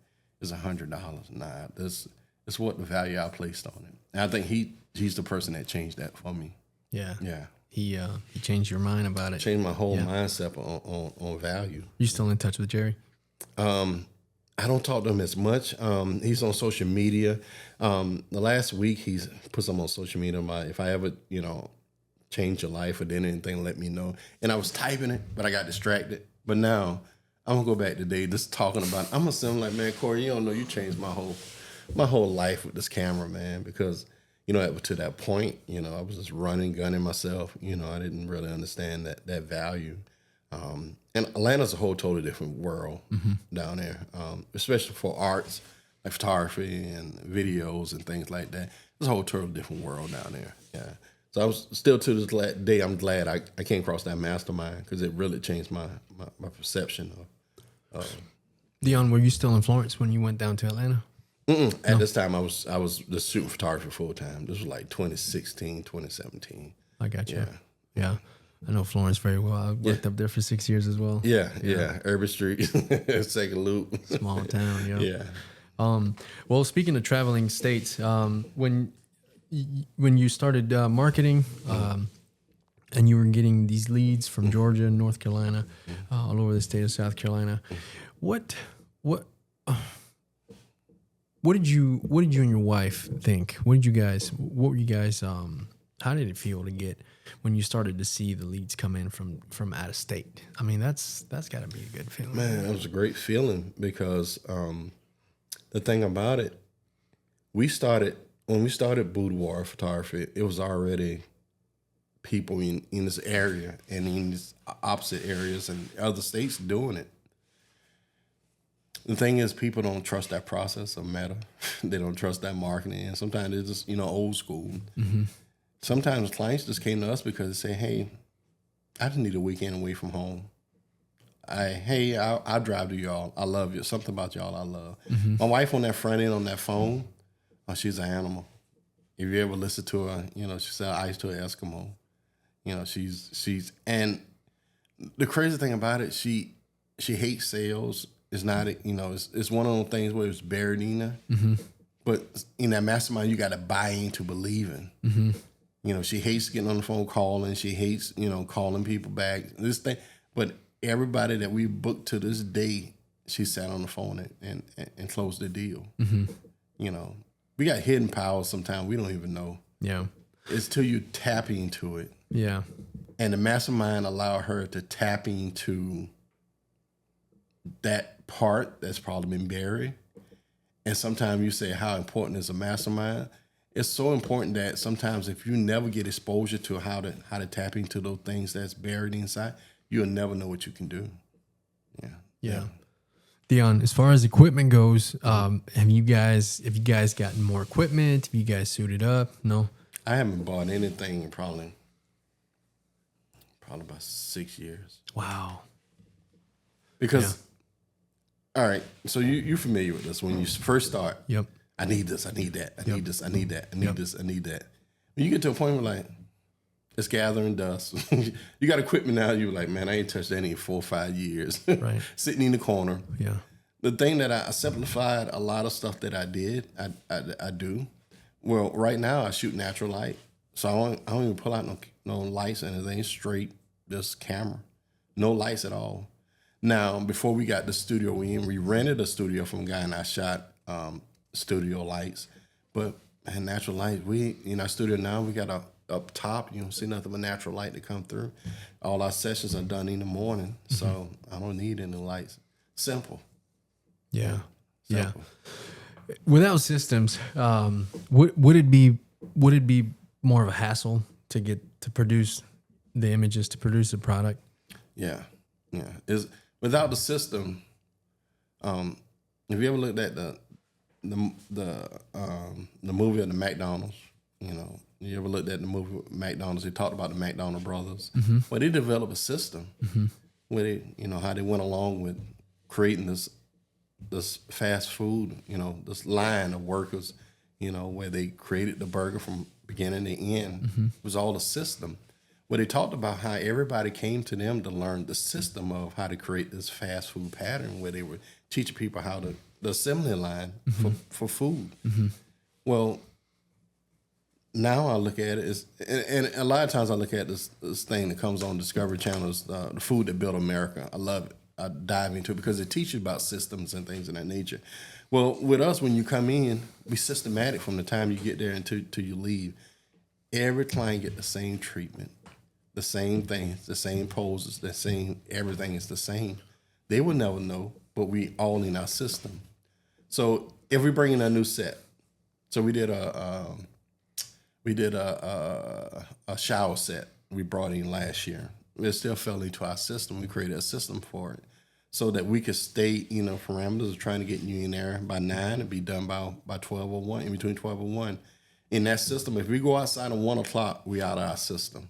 is $100. Nah, this is what the value I placed on it. And I think he's the person that changed that for me. Yeah. Yeah. He changed your mind about it. Changed my whole mindset on value. You still in touch with Jerry? I don't talk to him as much. He's on social media. The last week he's put some on social media. If I ever, you know, change your life or did anything, let me know. And I was typing it, but I got distracted. But now I'm gonna go back today just talking about it. I'm gonna say, I'm like, man, Corey, you don't know, you changed my whole life with this camera, man, because up to that point, I was just running, gunning myself. I didn't really understand that value. And Atlanta's a whole totally different world down there, especially for arts, like photography and videos and things like that. It's a whole totally different world down there. Yeah. So I was still to this day, I'm glad I came across that mastermind because it really changed my perception of. Deon, were you still in Florence when you went down to Atlanta? At this time, I was just shooting photography full time. This was like 2016, 2017. I got you. Yeah. I know Florence very well. I worked up there for 6 years as well. Yeah. Urban Street, Second Loop. Small town, Yeah. Well, speaking of traveling states, when you started marketing, and you were getting these leads from Georgia and North Carolina, all over the state of South Carolina, what did you and your wife think? What were you guys? How did it feel to get when you started to see the leads come in from out of state? I mean, that's got to be a good feeling. Man, it was a great feeling because the thing about it, when we started Boudoir Photography, it was already people in this area and in these opposite areas and other states doing it. The thing is, people don't trust that process of meta. They don't trust that marketing. And sometimes it's just, old school. Mm-hmm. Sometimes clients just came to us because they say, hey, I just need a weekend away from home. I'll drive to y'all. I love you. Something about y'all I love. Mm-hmm. My wife on that front end on that phone, she's an animal. If you ever listen to her, she said ice to an Eskimo. She's and the crazy thing about it, she hates sales. It's not, it's one of those things where it's buried in her. Mm-hmm. But in that mastermind, you got to buy into believing. Mm-hmm. She hates getting on the phone calling. She hates, calling people back. This thing, but everybody that we booked to this day, she sat on the phone and closed the deal. Mm-hmm. We got hidden powers sometimes we don't even know. Yeah. It's till you tap into it. Yeah. And the mastermind allowed her to tap into that part that's probably been buried. And sometimes you say, how important is a mastermind? It's so important that sometimes if you never get exposure to how to tap into those things that's buried inside, you'll never know what you can do. Yeah. Deon, as far as equipment goes, have you guys gotten more equipment? Have you guys suited up? No? I haven't bought anything in probably about 6 years. Wow. Because all right, so you're familiar with this. When you first start, yep. I need this, I need that, I need this, I need that, I need this, I need that. When you get to a point where like, it's gathering dust. You got equipment now, you're like, man, I ain't touched that in 4 or 5 years. Right. Sitting in the corner. Yeah. The thing that I simplified a lot of stuff that I did, I do. Well, right now I shoot natural light. So I don't even pull out no lights and anything, straight, just camera. No lights at all. Now, before we got the studio we rented a studio from a guy and I shot studio lights. But man, natural light, we in our studio now, we got up top, you don't see nothing but natural light to come through. All our sessions are done in the morning, so I don't need any lights. Simple. Yeah. Simple. Yeah. Without systems, would it be more of a hassle to produce the images, to produce the product? Yeah. Without the system, if you ever looked at the movie of the McDonald's, you ever looked at the movie with McDonald's? They talked about the McDonald brothers, but they developed a system where they, how they went along with creating this fast food, this line of workers, where they created the burger from beginning to end. It was all a system. Well, they talked about how everybody came to them to learn the system of how to create this fast food pattern where they were teaching people how to, the assembly line for food. Well, now I look at it and a lot of times I look at this thing that comes on Discovery Channel, the Food That Built America. I love it. I dive into it because it teaches about systems and things of that nature. Well, with us, when you come in, we systematic from the time you get there until you leave. Every client get the same treatment. the same things, the same poses, the same everything is the same. They will never know, but we all in our system. So if we bring in a new set, so we did a shower set we brought in last year. It still fell into our system. We created a system for it so that we could stay, parameters of trying to get you in there by 9 and be done by 12:01, in between 12:01. In that system, if we go outside at 1 o'clock, we out of our system.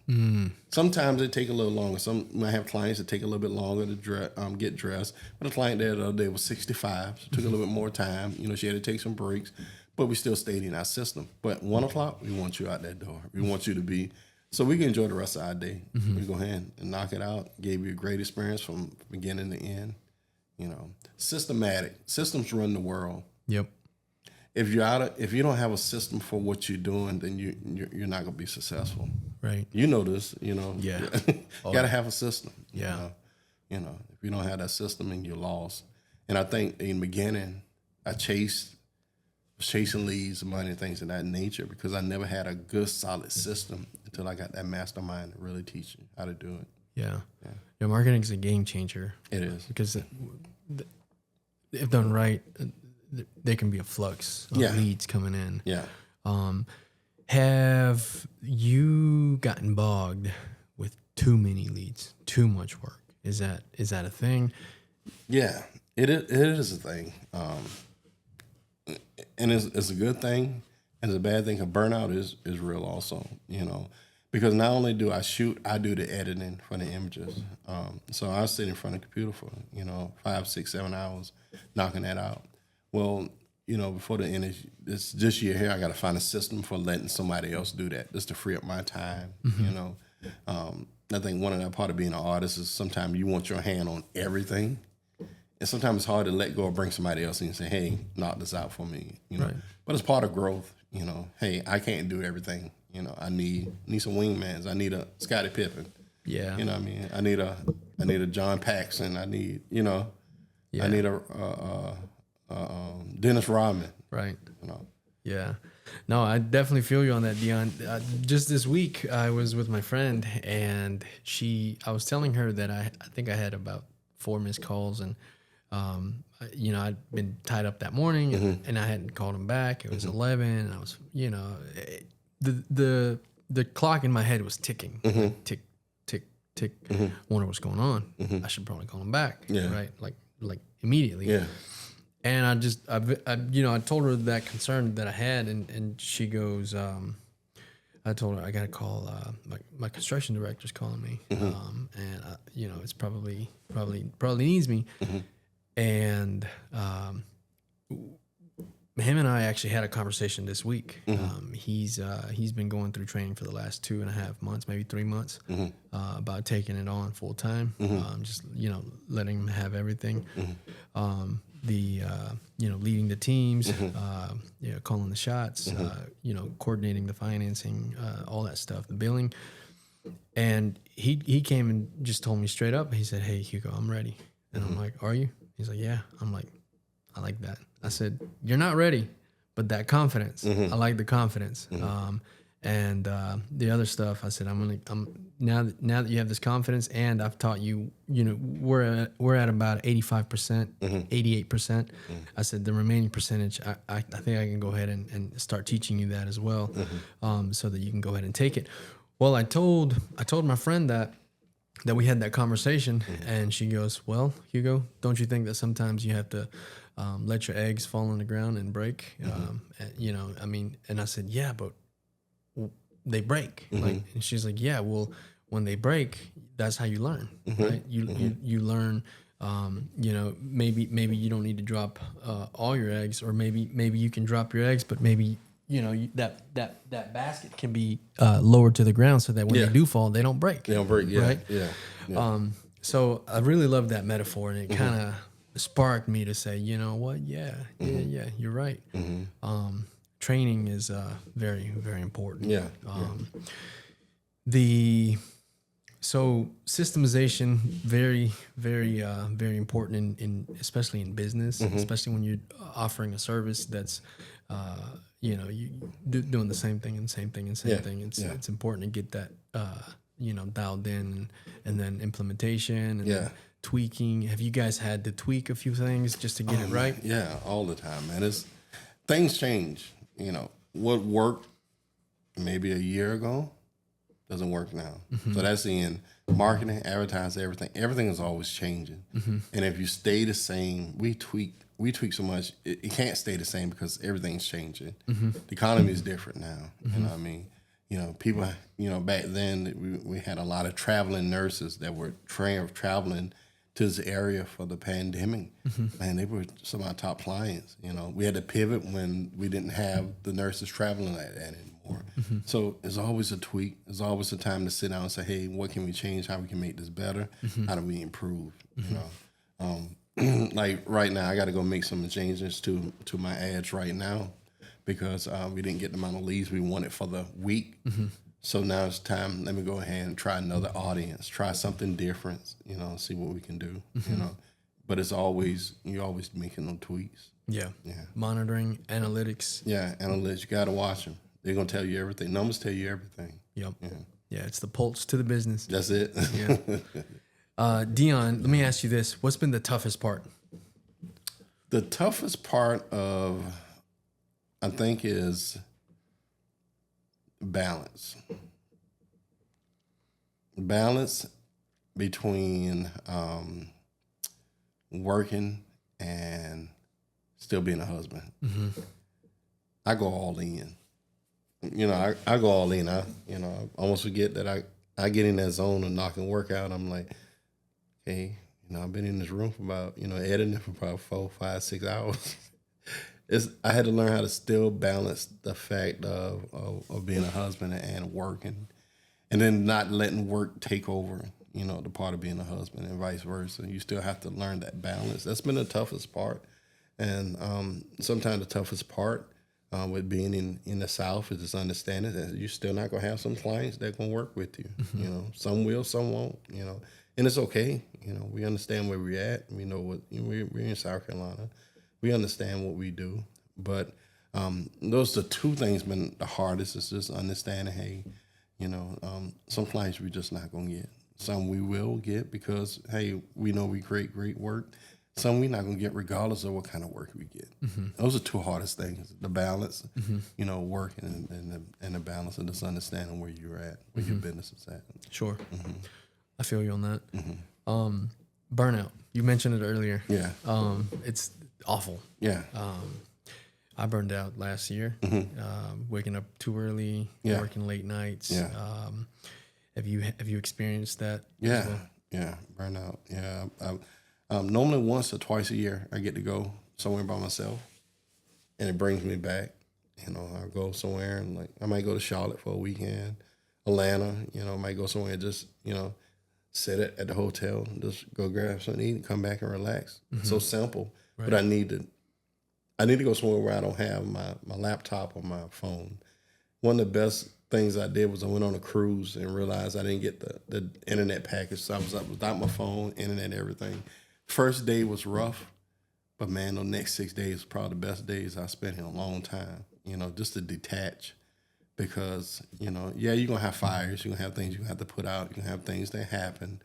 Sometimes it take a little longer. I have clients that take a little bit longer to get dressed. But a client there the other day was 65, so it took a little bit more time. She had to take some breaks, but we still stayed in our system. But 1 o'clock, we want you out that door. We want you to be, so we can enjoy the rest of our day. We go ahead and knock it out. Gave you a great experience from beginning to end. Systematic. Systems run the world. Yep. If you don't have a system for what you're doing, then you're not gonna be successful. Right. You know this. Yeah. Gotta have a system. Yeah. If you don't have that system, then you're lost. And I think in the beginning, I was chasing leads, money, and things of that nature because I never had a good solid system until I got that mastermind to really teach you how to do it. Yeah. Marketing is a game changer. It is because if done right, there can be a flux of leads coming in. Yeah. Have you gotten bogged with too many leads, too much work? Is that a thing? Yeah, it is a thing. And it's a good thing and it's a bad thing. Because burnout is real also, because not only do I shoot, I do the editing for the images. So I sit in front of the computer for, 5, 6, 7 hours knocking that out. Well, before the end of this year here, I got to find a system for letting somebody else do that, just to free up my time. I think one of that part of being an artist is sometimes you want your hand on everything, and sometimes it's hard to let go or bring somebody else in and say, "Hey, knock this out for me." Right. But it's part of growth. Hey, I can't do everything. I need some wingmans. I need a Scottie Pippen. Yeah. You know what I mean? I need a John Paxson. I need I need a Dennis Rodman. Right. Yeah. No, I definitely feel you on that, Deon. Just this week, I was with my friend, and I was telling her that I think I had about 4 missed calls, and I'd been tied up that morning, and I hadn't called him back. It was 11, and I was, the clock in my head was ticking, like, tick, tick, tick. Wonder what's going on. I should probably call him back, right? Like immediately. Yeah. And I told her that concern that I had, and she goes, I told her I got to call, my construction director's calling me, and it's probably needs me, and him and I actually had a conversation this week. He's been going through training for the last 2.5 months, maybe 3 months, about taking it on full time. Just letting him have everything. Leading the teams, calling the shots, coordinating the financing, all that stuff, the billing. And he came and just told me straight up. He said, "Hey, Hugo, I'm ready." And I'm like, "Are you?" He's like, "Yeah." I'm like, "I like that." I said, "You're not ready, but that confidence, I like the confidence." And the other stuff, I said, I'm now that you have this confidence, and I've taught you, we're at about 85%, 88%. I said the remaining percentage, I think I can go ahead and start teaching you that as well, so that you can go ahead and take it. Well, I told my friend that we had that conversation, and she goes, "Well, Hugo, don't you think that sometimes you have to let your eggs fall on the ground and break?" And I said, "Yeah, but they break." And she's like, "Yeah, well, when they break, that's how you learn, right? You learn, maybe you don't need to drop all your eggs, or maybe you can drop your eggs, but maybe that basket can be lowered to the ground so that when they do fall, they don't break. They don't break, right? Yeah. So I really love that metaphor, and it kind of sparked me to say, you know what? Yeah, you're right. Training is very, very important. So systemization, very, very, very important in especially in business, especially when you're offering a service that's, you doing the same thing and same thing and same thing. It's important to get that dialed in, and then implementation and Yeah. then tweaking. Have you guys had to tweak a few things just to get it right? Yeah, all the time, man. Things change. What worked maybe a year ago doesn't work now. So that's in marketing, advertising, everything. Everything is always changing. And if you stay the same, we tweak so much. It can't stay the same because everything's changing. The economy is different now. You know what I mean? People, back then we had a lot of traveling nurses that were traveling to this area for the pandemic. Man, they were some of our top clients. We had to pivot when we didn't have the nurses traveling like that anymore. So it's always a tweak. It's always a time to sit down and say, hey, what can we change? How we can make this better? How do we improve? Like right now, I got to go make some changes to my ads right now because we didn't get the amount of leads we wanted for the week. So now it's time. Let me go ahead and try another audience, try something different. See what we can do. But you're always making them tweaks. Yeah. Monitoring, analytics. Yeah, analytics. You got to watch them. They're gonna tell you everything. Numbers tell you everything. Yep. Yeah, it's the pulse to the business. That's it. Yeah. Deon, let me ask you this: what's been the toughest part? The toughest part I think, is balance. Balance between working and still being a husband. I go all in. I go all in. I almost forget that I get in that zone of knocking workout. I'm like, hey, I've been in this room for about, editing for probably 4, 5, 6 hours. I had to learn how to still balance the fact of being a husband and working, and then not letting work take over, the part of being a husband and vice versa. You still have to learn that balance. That's been the toughest part. And sometimes the toughest part with being in the South is just understanding that you're still not going to have some clients that going to work with you. Some will, some won't, and it's okay. We understand where we're at. We know what we're in South Carolina. We understand what we do. But those are the two things been the hardest is just understanding, hey, some clients we're just not going to get. Some we will get because, hey, we know we create great work. Some we're not going to get regardless of what kind of work we get. Those are two hardest things, the balance, work and the balance of just understanding where you're at, where your business is at. Sure. I feel you on that. Burnout. You mentioned it earlier. Yeah. It's awful. Yeah. I burned out last year, waking up too early, working late nights. Yeah. Have you experienced that? Yeah. As well? Yeah. Burnout. Yeah. Normally once or twice a year, I get to go somewhere by myself, and it brings me back. I go somewhere and I might go to Charlotte for a weekend, Atlanta. I might go somewhere and just sit at the hotel, and just go grab something to eat, and come back and relax. So simple, right. But I need to go somewhere where I don't have my laptop or my phone. One of the best things I did was I went on a cruise and realized I didn't get the internet package. So I was without my phone, internet, everything. First day was rough, but man, the next 6 days were probably the best days I spent in a long time, just to detach. Because, you're going to have fires, you're going to have things you're going to have to put out, you're going to have things that happen.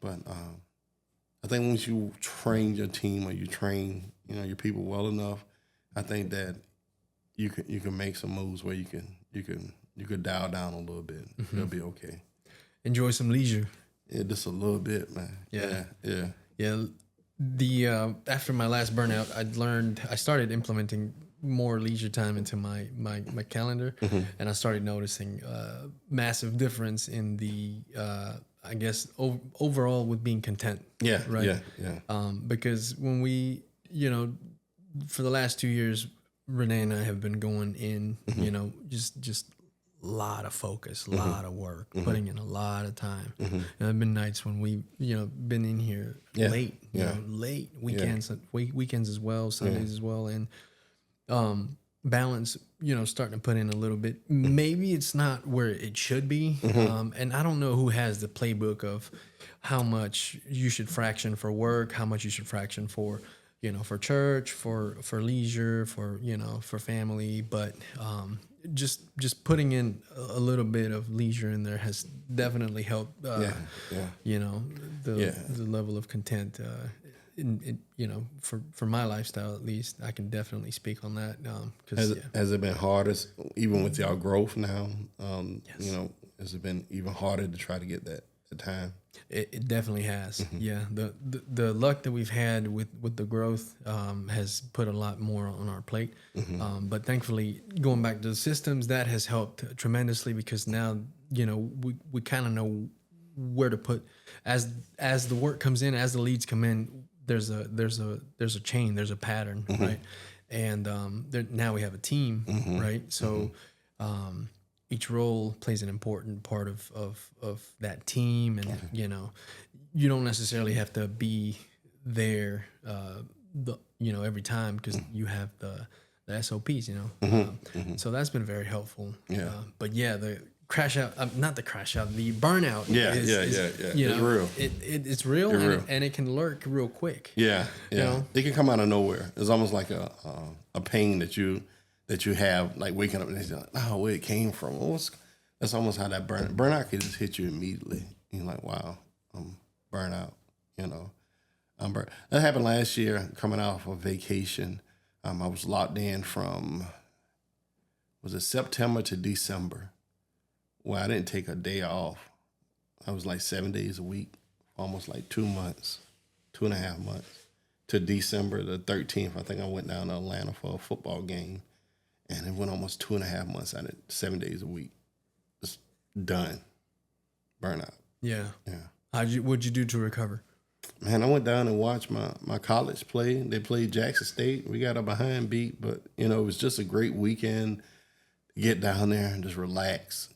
But I think once you train your team or you train, your people well enough, I think that you can make some moves where you could dial down a little bit. It'll be okay. Enjoy some leisure. Yeah, just a little bit, man. Yeah. After my last burnout, I started implementing more leisure time into my calendar, and I started noticing massive difference in the I guess overall with being content. Yeah. Right. Yeah. Because when we for the last 2 years, Renee and I have been going in, just a lot of focus, a lot of work, putting in a lot of time. And there have been nights when we, been in here late, late weekends, weekends as well, Sundays as well, and balance, starting to put in a little bit. Maybe it's not where it should be, and I don't know who has the playbook of how much you should fraction for work, how much you should fraction for for church, for leisure, for, for family, but just putting in a little bit of leisure in there has definitely helped, Yeah. the level of content, for my lifestyle, at least. I can definitely speak on that. Has it been harder, even with y'all growth now? Yes. Has it been even harder to try to get that time? It definitely has. Yeah. The luck that we've had with the growth has put a lot more on our plate. But thankfully, going back to the systems, that has helped tremendously, because now, we kind of know where to put as the work comes in, as the leads come in, there's a chain, there's a pattern, right? And now we have a team, right? So each role plays an important part of that team, and you don't necessarily have to be there every time, because you have the SOPs, so that's been very helpful. But yeah, the crash out, not the crash out, the burnout. Yeah. It's real. It's real, and it can lurk real quick. Yeah. It can come out of nowhere. It's almost like a pain that you have, like waking up and it's like, oh, where it came from. That's almost how that burnout can just hit you immediately. You're like, wow, I'm burnt out. I'm burnt. That happened last year, coming out of vacation. I was locked in from, was it September to December? Well, I didn't take a day off. I was like 7 days a week, almost like 2 months, 2.5 months, to December the 13th. I think I went down to Atlanta for a football game, and it went almost 2.5 months out of 7 days a week. Just done. Burnout. Yeah. Yeah. What'd you do to recover? Man, I went down and watched my college play. They played Jackson State. We got a behind beat, but, it was just a great weekend to get down there and just relax,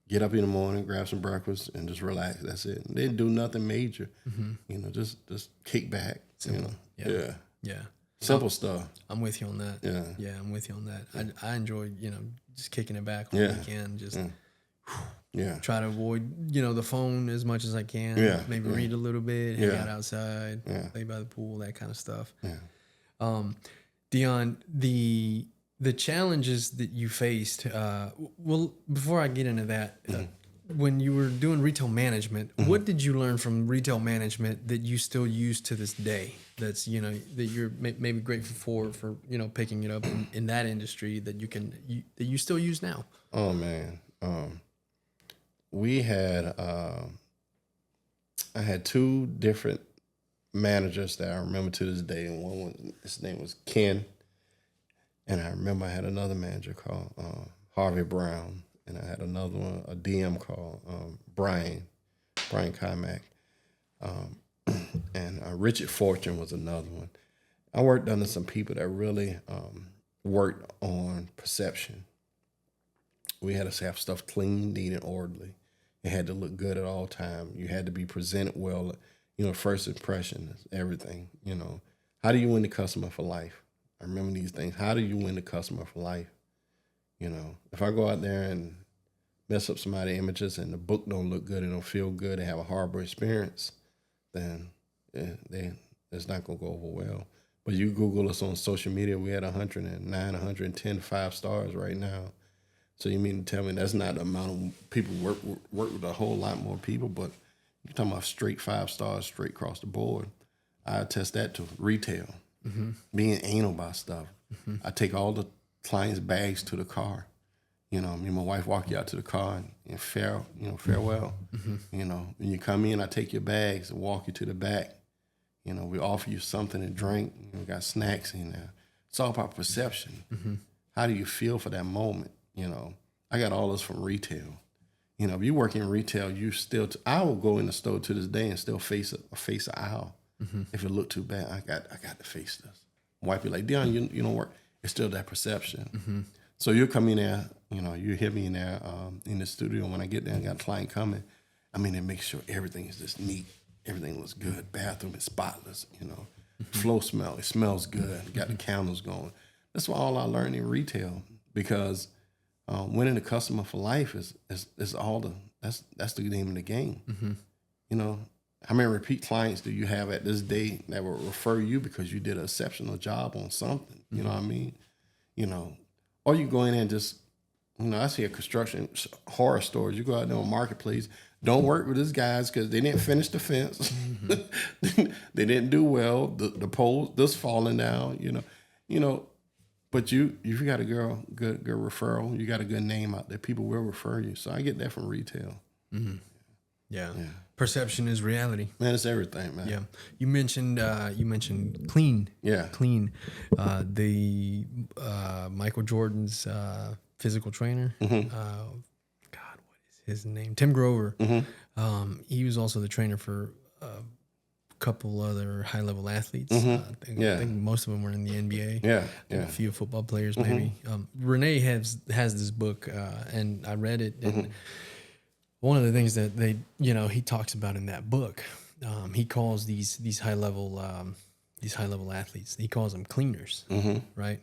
Get up in the morning, grab some breakfast, and just relax. That's it. They didn't do nothing major. Just kick back. Simple. Yeah. Simple stuff. I'm with you on that. Yeah. I'm with you on that. I enjoy, just kicking it back on the weekend. Just try to avoid, the phone as much as I can. Yeah. Maybe read a little bit, hang out outside, play by the pool, that kind of stuff. Yeah. Deon, the challenges that you faced, well, before I get into that, when you were doing retail management, what did you learn from retail management that you still use to this day? That's, that you're maybe grateful for, picking it up in that industry that that you still use now? Oh man. We had, I had 2 different managers that I remember to this day. And one was, his name was Ken. And I remember I had another manager called Harvey Brown, and I had another one, a DM called Brian Kymack, and Richard Fortune was another one. I worked under some people that really worked on perception. We had to have stuff clean, neat, and orderly. It had to look good at all times. You had to be presented well. First impression is everything. How do you win the customer for life? I remember these things. How do you win the customer for life? If I go out there and mess up somebody's images and the book don't look good, it don't feel good, they have a horrible experience, then it's not going to go over well. But you Google us on social media, we had 109, 110 5 stars right now. So you mean to tell me that's not the amount of people work with a whole lot more people, but you're talking about straight 5 stars straight across the board. I attest that to retail. Being anal about stuff. I take all the clients' bags to the car. Me and my wife walk you out to the car and farewell. When you come in, I take your bags and walk you to the back. We offer you something to drink. We got snacks in there. It's all about perception. How do you feel for that moment? I got all this from retail. If you work in retail, you still. I will go in the store to this day and still face an aisle. If it looked too bad, I got to face this. Wife be like, Deon, you don't work. It's still that perception. So you'll come in there, you hear me in there in the studio. When I get there and got a client coming, it makes sure everything is just neat. Everything looks good. Bathroom is spotless. Flow smell. It smells good. Got the candles going. That's what all I learned in retail, because winning the customer for life is all that's the name of the game. how many repeat clients do you have at this day that will refer you because you did an exceptional job on something? You know what I mean? You know, or you go in and just, you know, I see a construction horror stories. You go out there on Marketplace, don't work with these guys because they didn't finish the fence. They didn't do well. The pole, this falling down, you know, but you got a good referral. You got a good name out there. People will refer you. So I get that from retail. Yeah. Perception is reality. Man, it's everything, man. Yeah. You mentioned clean. Yeah. Clean. The Michael Jordan's physical trainer. God, what is his name? Tim Grover. He was also the trainer for a couple other high level athletes. I think most of them were in the NBA. Yeah. A few football players, maybe. Renee has this book, and I read it. And one of the things that he talks about in that book, he calls these high level athletes, he calls them cleaners, right?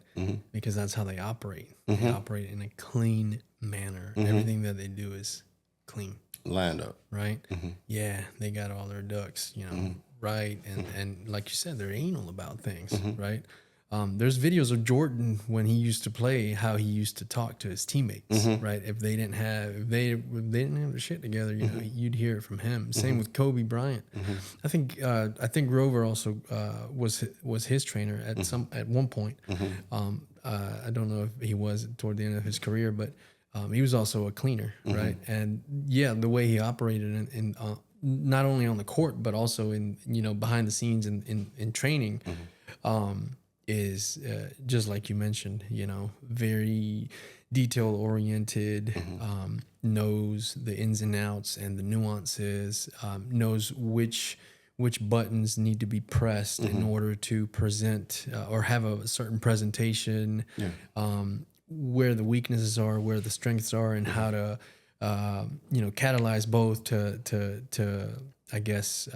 Because that's how they operate. They operate in a clean manner. Everything that they do is clean, lined up, right? Yeah, they got all their ducks, right? And like you said, they're anal about things, right? There's videos of Jordan when he used to play, how he used to talk to his teammates, right? If they didn't have their shit together, you'd hear it from him. Same with Kobe Bryant. I think Grover also was his trainer at one point. I don't know if he was toward the end of his career, but he was also a cleaner, right? And yeah, the way he operated in not only on the court but also in behind the scenes in training. Is just like you mentioned, very detail oriented, knows the ins and outs and the nuances, knows which buttons need to be pressed in order to present or have a certain presentation, where the weaknesses are, where the strengths are, and how to catalyze both to I guess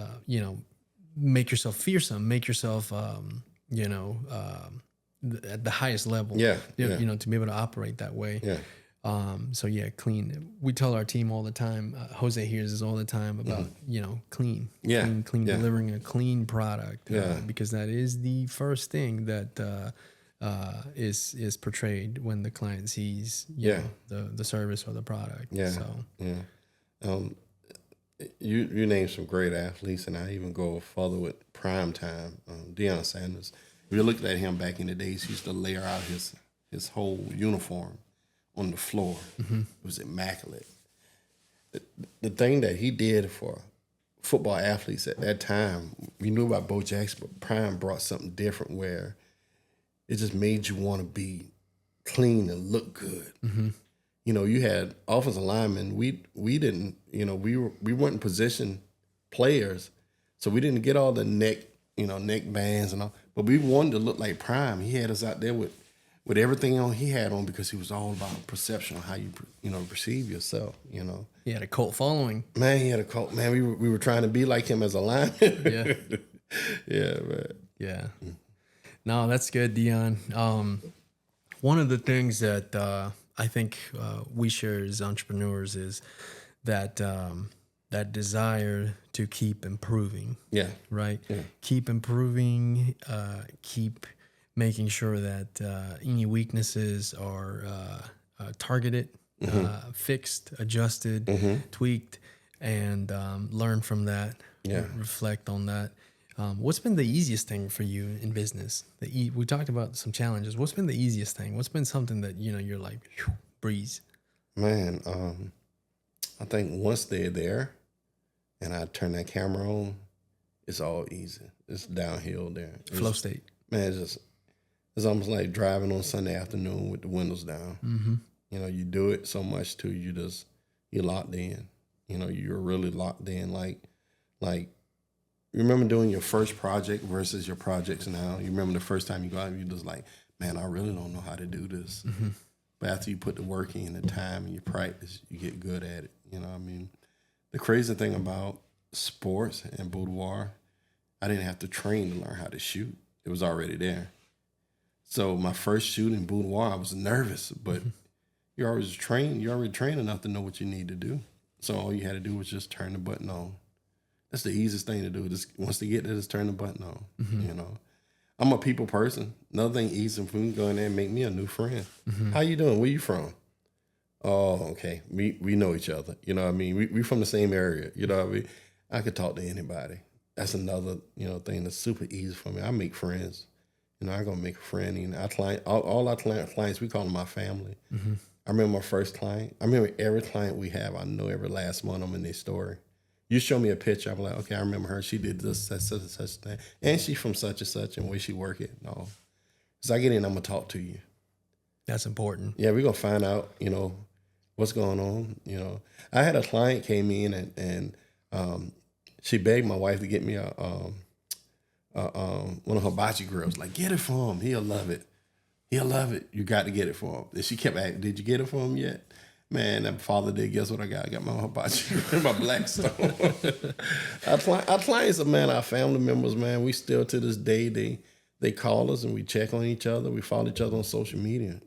make yourself fearsome, make yourself at the highest level, to be able to operate that way. So clean. We tell our team all the time, Jose hears this all the time about, clean, clean, delivering a clean product, because that is the first thing that is portrayed when the client sees, the service or the product. You named some great athletes, and I even go further with prime time. Deon Sanders. If you looked at him back in the days, he used to layer out his whole uniform on the floor. It was immaculate. The thing that he did for football athletes at that time, we knew about Bo Jackson, but Prime brought something different where it just made you want to be clean and look good. You had offensive linemen. We didn't. We weren't position players, so we didn't get all the neck bands and all. But we wanted to look like Prime. He had us out there with everything on he had on because he was all about perception, how you perceive yourself. He had a cult following. Man, he had a cult. Man, we were trying to be like him as a lineman. Yeah, man. Yeah. No, that's good, Deon. One of the things that I think we share as entrepreneurs is that that desire to keep improving. Yeah. Right? Yeah. Keep improving, keep making sure that any weaknesses are targeted, fixed, adjusted, tweaked, and learn from that, reflect on that. What's been the easiest thing for you in business? We talked about some challenges. What's been the easiest thing? What's been something that, you're like, breeze? Man, I think once they're there and I turn that camera on, it's all easy. It's downhill there. Flow state. Man, it's almost like driving on Sunday afternoon with the windows down. You do it so much too, you're locked in. You're really locked in. Like you remember doing your first project versus your projects now. You remember the first time you go out, you're just like, man, I really don't know how to do this. But after you put the work in, the time, and you practice, you get good at it. The crazy thing about sports and boudoir, I didn't have to train to learn how to shoot. It was already there. So my first shoot in boudoir, I was nervous, but you're already trained enough to know what you need to do. So all you had to do was just turn the button on. That's the easiest thing to do. Just once they get there, just turn the button on. You know, I'm a people person. Another thing easy for me to go in there and make me a new friend. How you doing? Where you from? Oh, okay. We know each other. You know what I mean? We from the same area. You know what I mean? I could talk to anybody. That's another, thing that's super easy for me. I make friends. I'm gonna make a friend. All our clients, we call them my family. I remember my first client. I remember every client we have. I know every last one of them in their story. You show me a picture, I'm like, okay, I remember her. She did this, such and such thing, and she's from such and such, and where she work at. No, as I get in, I'm gonna talk to you. That's important. Yeah, we're gonna find out, what's going on. I had a client came in and she begged my wife to get me one of her hibachi grills. Like, get it for him. He'll love it. He'll love it. You got to get it for him. And she kept asking, did you get it for him yet? Man, that Father Day, guess what I got? I got my hibachi grill, my Blackstone. Our clients are, man, our family members, man. We still, to this day, they call us and we check on each other. We follow each other on social media,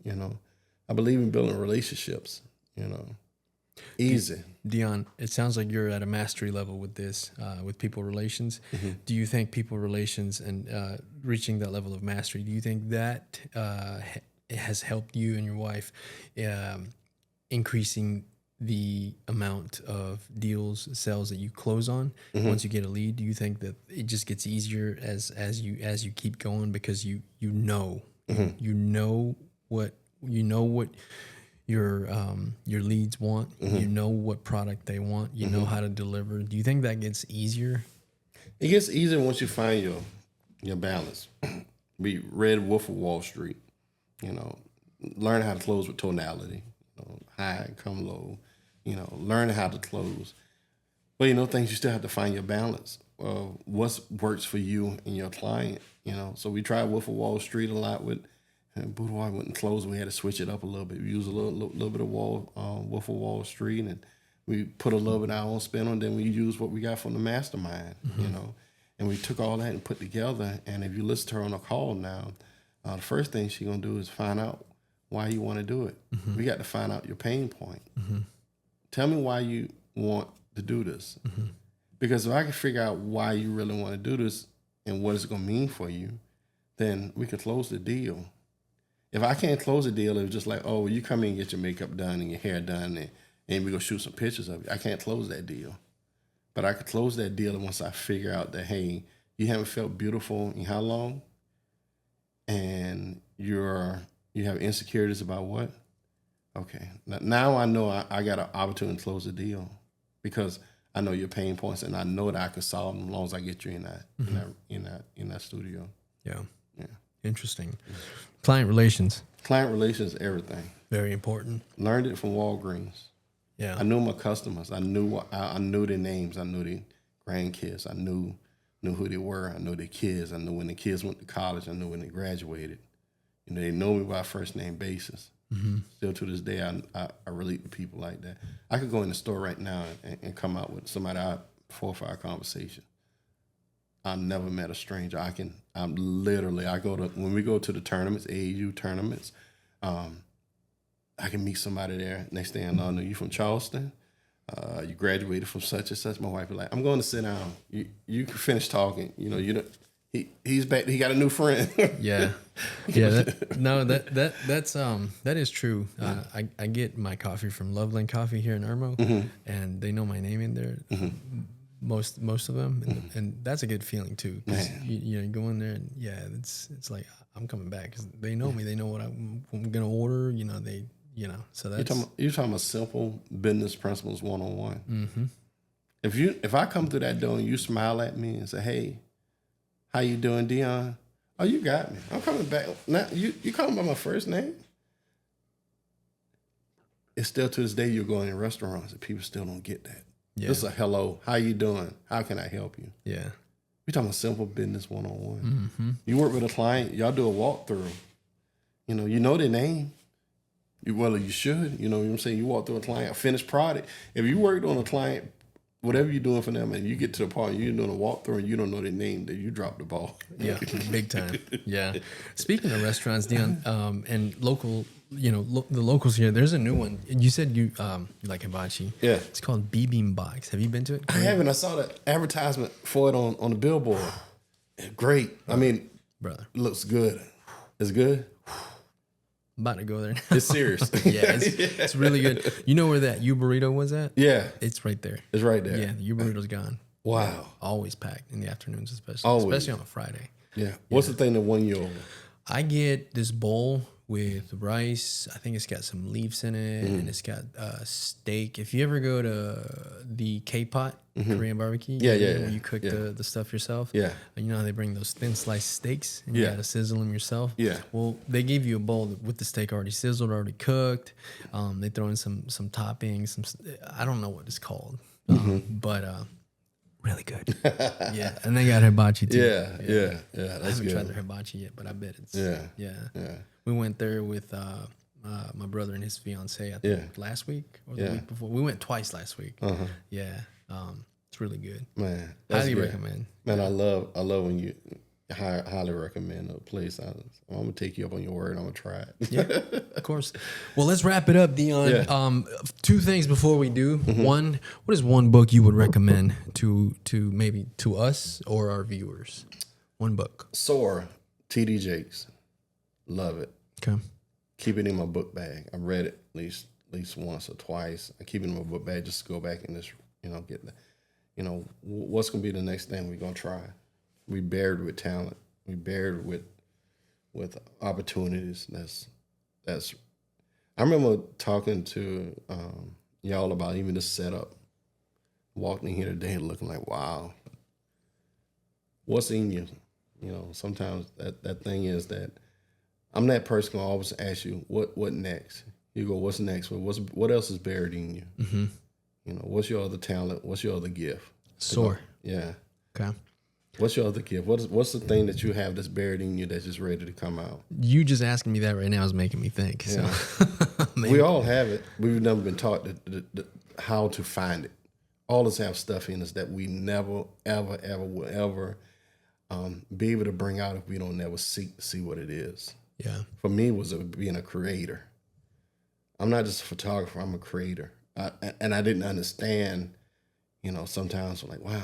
I believe in building relationships, Easy. Deon, it sounds like you're at a mastery level with this, with people relations. Do you think people relations and reaching that level of mastery, do you think that has helped you and your wife increasing the amount of sales that you close on once you get a lead? Do you think that it just gets easier as you keep going because you know what your leads want, you know what product they want, you know how to deliver? Do you think that gets easier? It gets easier once you find your balance. We read Wolf of Wall Street, learn how to close with tonality, high, come low, learn how to close. But things you still have to find your balance. What works for you and your client, So we tried Wolf of Wall Street a lot with Boudoir wouldn't close. We had to switch it up a little bit. We used a little bit of Wolf of Wall Street, and we put a little bit of our own spin on. Then we used what we got from the mastermind, and we took all that and put together. And if you listen to her on a call now, the first thing she's gonna do is find out why you want to do it. We got to find out your pain point. Tell me why you want to do this, because if I can figure out why you really want to do this and what it's gonna mean for you, then we could close the deal. If I can't close a deal, it's just like, oh, you come in and get your makeup done and your hair done, and we go shoot some pictures of you. I can't close that deal. But I could close that deal once I figure out that, hey, you haven't felt beautiful in how long? And you have insecurities about what? Okay. Now I know I got an opportunity to close the deal because I know your pain points and I know that I can solve them as long as I get you in that studio. Yeah. Yeah. Interesting. Client relations. Client relations, everything. Very important. Learned it from Walgreens. Yeah. I knew my customers. I knew their names. I knew their grandkids. I knew who they were. I knew their kids. I knew when the kids went to college. I knew when they graduated. They know me by a first name basis. Still to this day, I relate to people like that. I could go in the store right now and come out with somebody I 4 or 5 conversations. I've never met a stranger. When we go to the tournaments, AAU tournaments, I can meet somebody there. Next thing I know, you from Charleston? You graduated from such and such. My wife be like, I'm going to sit down. You can finish talking. He's back. He got a new friend. Yeah. That is true. I get my coffee from Loveland Coffee here in Irmo, and they know my name in there. Most of them, and that's a good feeling too. Because you go in there and it's like I'm coming back because they know me. They know what I'm gonna order. So that's you're talking about simple business principles 101. If I come through that door and you smile at me and say, "Hey, how you doing, Deon?" Oh, you got me. I'm coming back. Now you call me by my first name. It's still to this day you're going in restaurants and people still don't get that. Yeah. This is a hello. How you doing? How can I help you? Yeah. We're talking about simple business 101. You work with a client, y'all do a walkthrough. You know their name. You should. You know what I'm saying? You walk through a client, a finished product. If you worked on a client whatever you're doing for them, and you get to the part you're doing a walkthrough and you don't know their name, then you drop the ball. Yeah, big time. Yeah. Speaking of restaurants, Deon, and local, the locals here, there's a new one. You said you like hibachi. Yeah. It's called Bibimbap. Have you been to it? I haven't. I saw the advertisement for it on the billboard. Great. I mean, Brother, it looks good. It's good. I'm about to go there. It's serious. Yeah, it's really good. You know where that U burrito was at? Yeah, It's right there. it's right there. Yeah, the U burrito's gone. Wow. Always packed in the afternoons, especially. Always. Especially on a Friday. Yeah. What's the thing that won you over? I get this bowl with rice. I think it's got some leaves in it, and it's got steak. If you ever go to the K-Pot, Korean barbecue, Yeah, where you cook the stuff yourself. Yeah. And you know how they bring those thin sliced steaks, and you Yeah. got to sizzle them yourself. Yeah. Well, they give you a bowl with the steak already sizzled, already cooked. They throw in some toppings. I don't know what it's called, but really good. Yeah, and they got hibachi too. Yeah. I That's haven't good. tried their hibachi yet, but I bet it's Yeah. We went there with my brother and his fiance. I think last week or the week before. We went twice last week. Yeah, it's really good. Man, that's Highly good. recommend. Man, I love when you highly recommend a place. I'm gonna take you up on your word. I'm gonna try it. Yeah, of course. Well, let's wrap it up, Deon. Yeah. Two things before we do. One, what is one book you would recommend to maybe to us or our viewers? One book. Soar, T.D. Jakes, love it. Okay. Keep it in my book bag. I read it at least once or twice. I keep it in my book bag just to go back and just get the, what's gonna be the next thing we're gonna try. We buried with talent. We buried with opportunities. That's. I remember talking to y'all about even this setup. Walked in here today looking like, wow. What's in you? Sometimes that thing is that I'm that person who always ask you what next. You go, what's next? What else is buried in you? What's your other talent? What's your other gift? Soar. Yeah. Okay. What's your other gift? What's the thing that you have that's buried in you that's just ready to come out? You just asking me that right now is making me think. Yeah. So We all have it. We've never been taught how to find it. All of us have stuff in us that we never, ever, ever will ever be able to bring out if we don't never see what it is. yeah. For me, it was being a creator. I'm not just a photographer. I'm a creator. And I didn't understand. Sometimes I'm like, wow,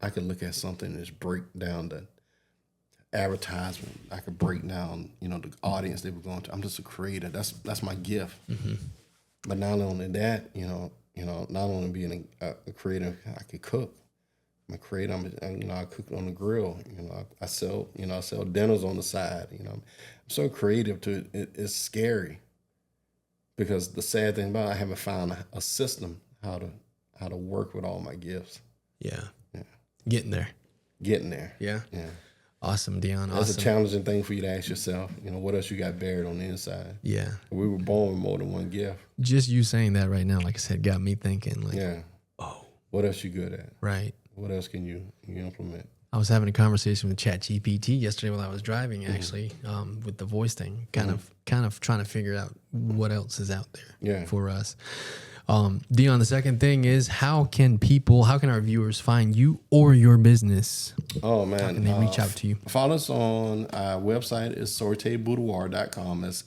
I could look at something and just break down the advertisement. I could break down, the audience they were going to. I'm just a creator. That's my gift. But not only that, not only being a creator, I could cook. I'm a creator. I cook on the grill. I sell dinners on the side. I'm so creative to it. It's scary because the sad thing about it, I haven't found a system how to work with all my gifts. Yeah. Getting there. Yeah. Awesome, Deon. That's Awesome. a challenging thing for you to ask yourself. What else you got buried on the inside? Yeah. We were born with more than one gift. Just you saying that right now, like I said, got me thinking. Like, Yeah. oh, What else you good at? right. What else can you implement? I was having a conversation with ChatGPT yesterday while I was driving, actually, with the voice thing, kind of trying to figure out what else is out there for us. Deon, the second thing is how can our viewers find you or your business? Oh man, How can they reach out to you? Follow us on our website is sortieboudoir.com. That's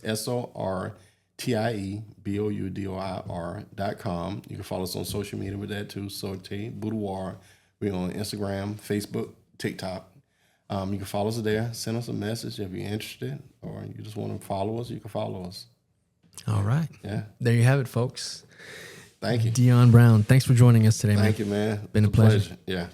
SortieBoudoir.com. You can follow us on social media with that too, Sortie Boudoir. We're on Instagram, Facebook, TikTok. You can follow us there. Send us a message if you're interested, or you just want to follow us. You can follow us. All right. Yeah. There you have it, folks. Thank you. Deon Brown, thanks for joining us today, man. Thank you, man. Been a It's pleasure. Yeah.